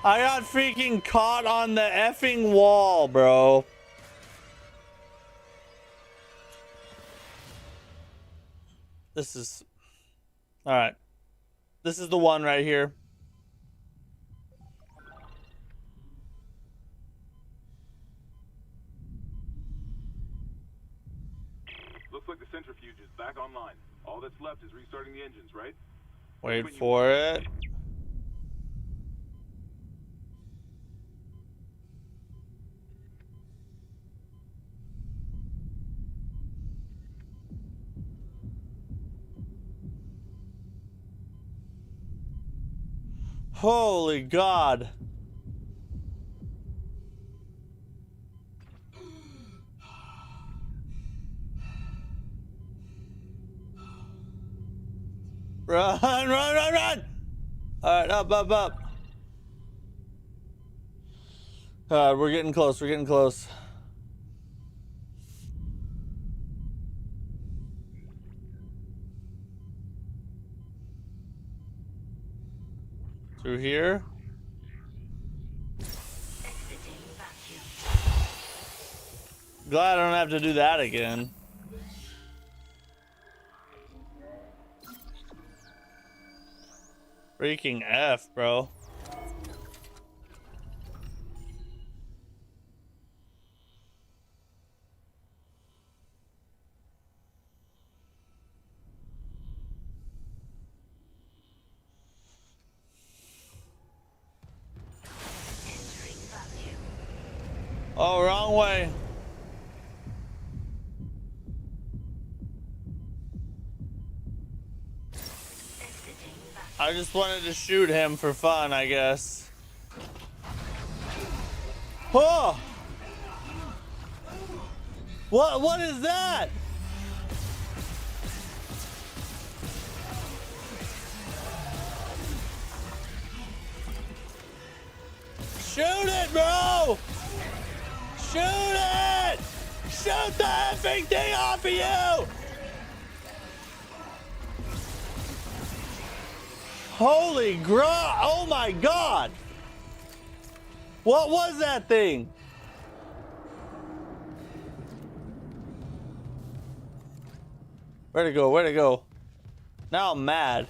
I got freaking caught on the effing wall, bro. This is... Alright. This is the one right here. Looks like the centrifuge is back online. All that's left is restarting the engines, right? Wait for it. Holy God. Run, run, run, run! Alright, up, up, up. We're getting close, we're getting close. Through here. Glad I don't have to do that again. Freaking F, bro. Oh, wrong way. I just wanted to shoot him for fun, I guess. Oh! What is that? Shoot it, bro! Shoot it! Shoot the effing thing off of you! Holy oh my God! What was that thing? Where'd it go? Where'd it go? Now I'm mad.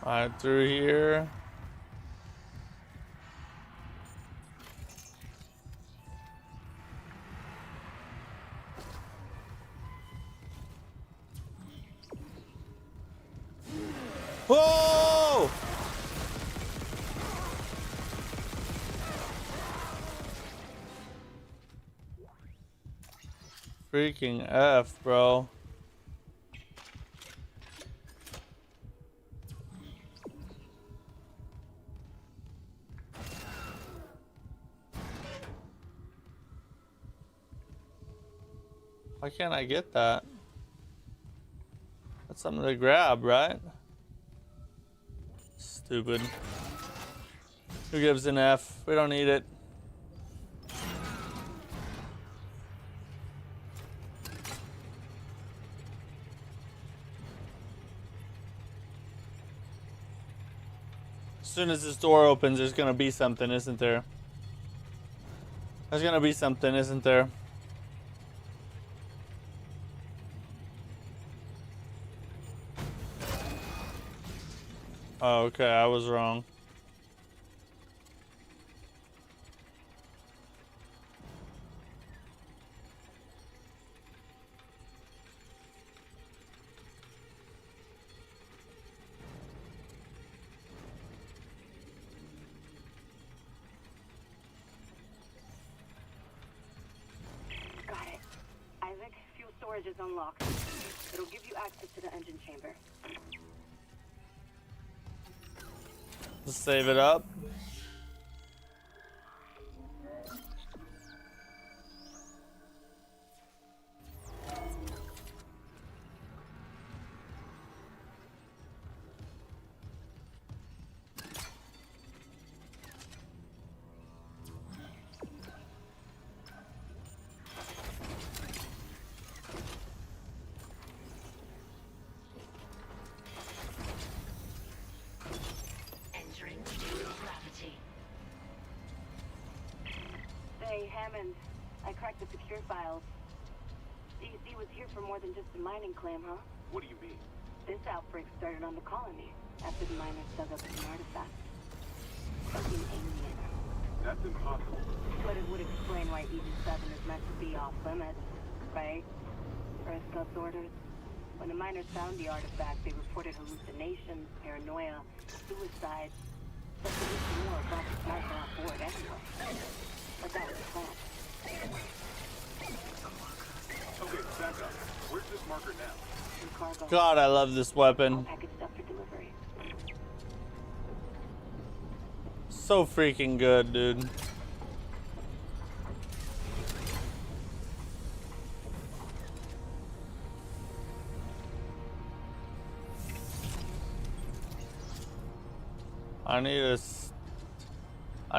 Alright, through here. Whoa! Freaking F, bro. Why can't I get that? That's something to grab, right? Stupid. Who gives an F? We don't need it. As soon as this door opens, there's gonna be something, isn't there? There's gonna be something, isn't there? Oh, okay, I was wrong. Got it. Isaac, fuel storage is unlocked. It'll give you access to the engine chamber. Let's save it up. Hey, Hammond. I cracked the secure files. DC was here for more than just a mining claim, huh? What do you mean? This outbreak started on the colony after the miners dug up an artifact. Like an alien. That's impossible. But it would explain why Aegis 7 is meant to be off limits, right? First God's orders. When the miners found the artifact, they reported hallucinations, paranoia, suicide. But there was more about the marker on board anyway. But that was the plan. Okay, back up. Where's this marker now? In cargo. God, I love this weapon. Packaged up for delivery. So freaking good, dude. I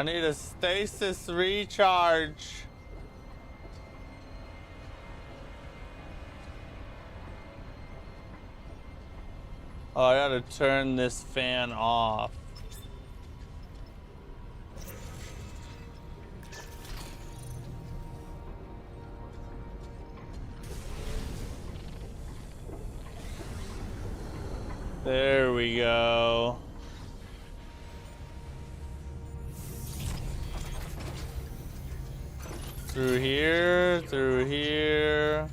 need a stasis recharge. Oh, I gotta turn this fan off. There we go. Through here, through here.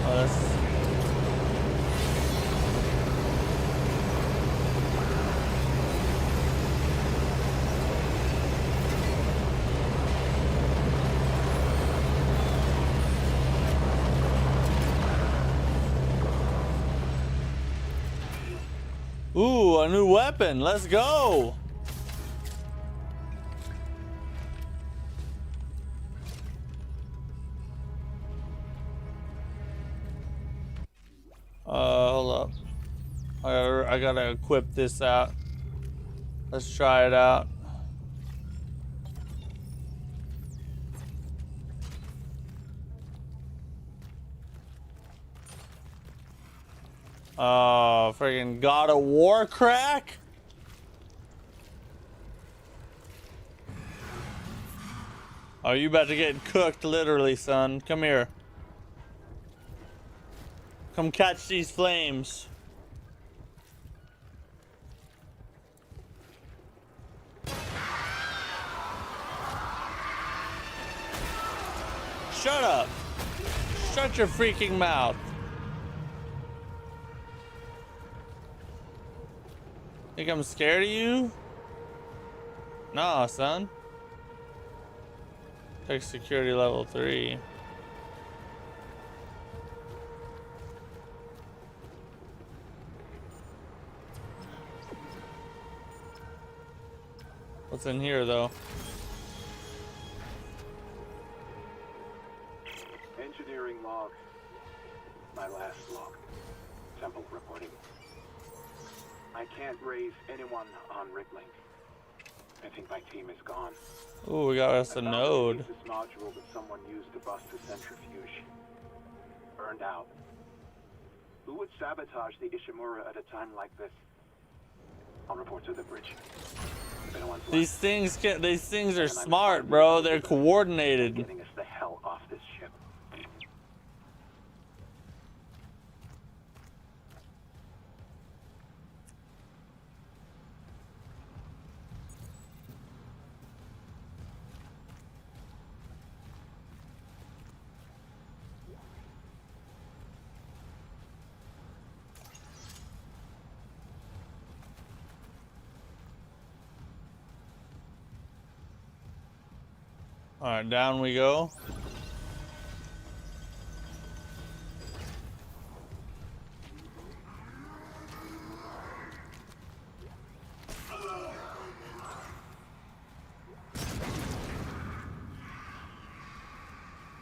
Oh, that's... Ooh, a new weapon. Let's go. Hold up. I gotta equip this out. Let's try it out. Oh, friggin' God of War crack? Oh, you about to get cooked, literally, son. Come here. Come catch these flames. Shut up. Shut your freaking mouth. Think I'm scared of you? Nah, son. Take security level 3. What's in here, though? Engineering log. My last log. Temple reporting. I can't raise anyone on Riglink. I think my team is gone. Ooh, we got us a node. This module that someone used to bust the centrifuge. Burned out. Who would sabotage the Ishimura at a time like this? I'll report to the bridge. If anyone's left, These things are smart, bro. They're coordinated. getting us the hell off this ship. All right, down we go.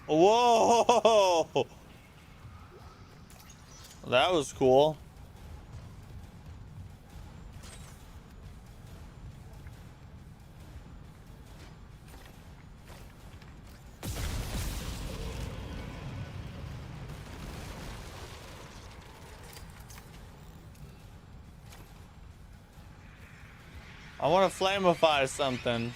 Whoa! That was cool. I want to flamify something.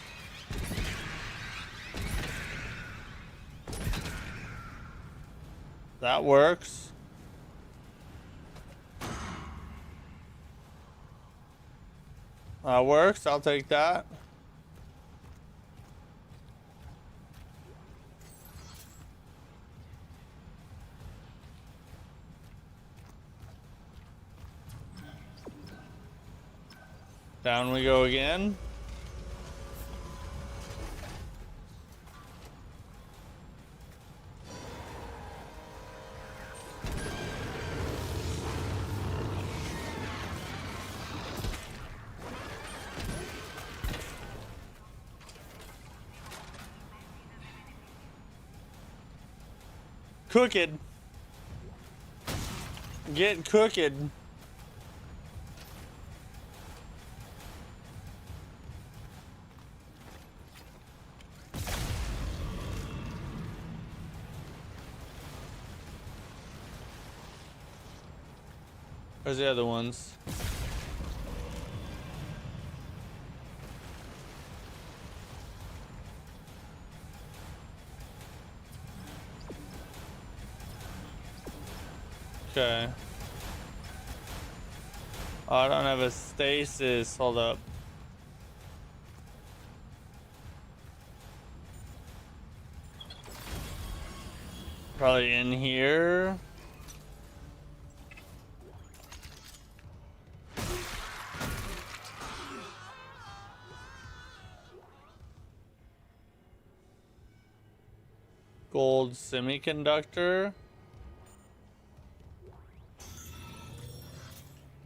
That works. That works. I'll take that. Down we go again. Cooked. Get cooked. Where's the other ones? Okay. Oh, I don't have a stasis. Hold up. Probably in here. Gold semiconductor.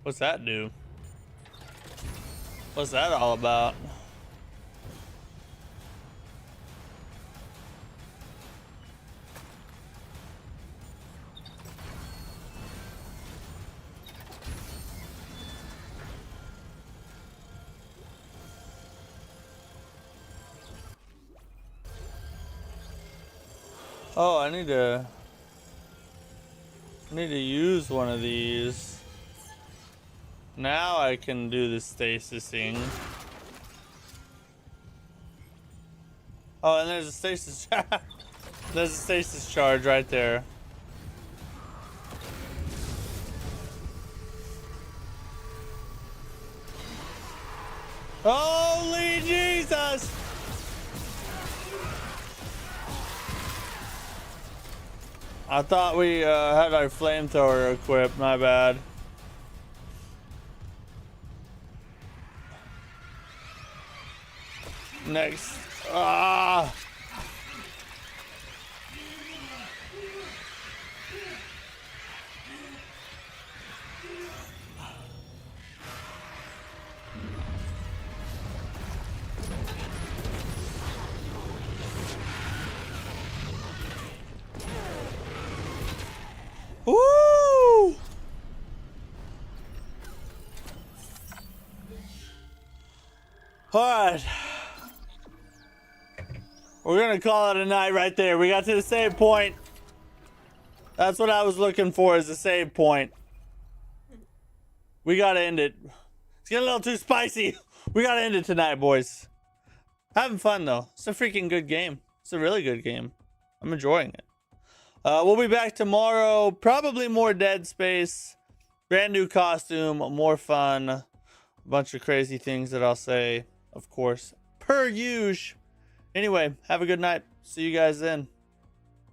What's that do? What's that all about? Oh, I need to use one of these. Now I can do the stasising. Oh, and there's a stasis. There's a stasis charge right there. Holy Jesus! I thought we had our flamethrower equipped. My bad. Next. Ah! Woo! All right. We're gonna call it a night right there. We got to the save point. That's what I was looking for, is a save point. We gotta end it. It's getting a little too spicy. We gotta end it tonight, boys. Having fun though. It's a freaking good game. It's a really good game. I'm enjoying it. We'll be back tomorrow. Probably more Dead Space. Brand new costume. More fun. A bunch of crazy things that I'll say, of course, per usual. Anyway, have a good night. See you guys then.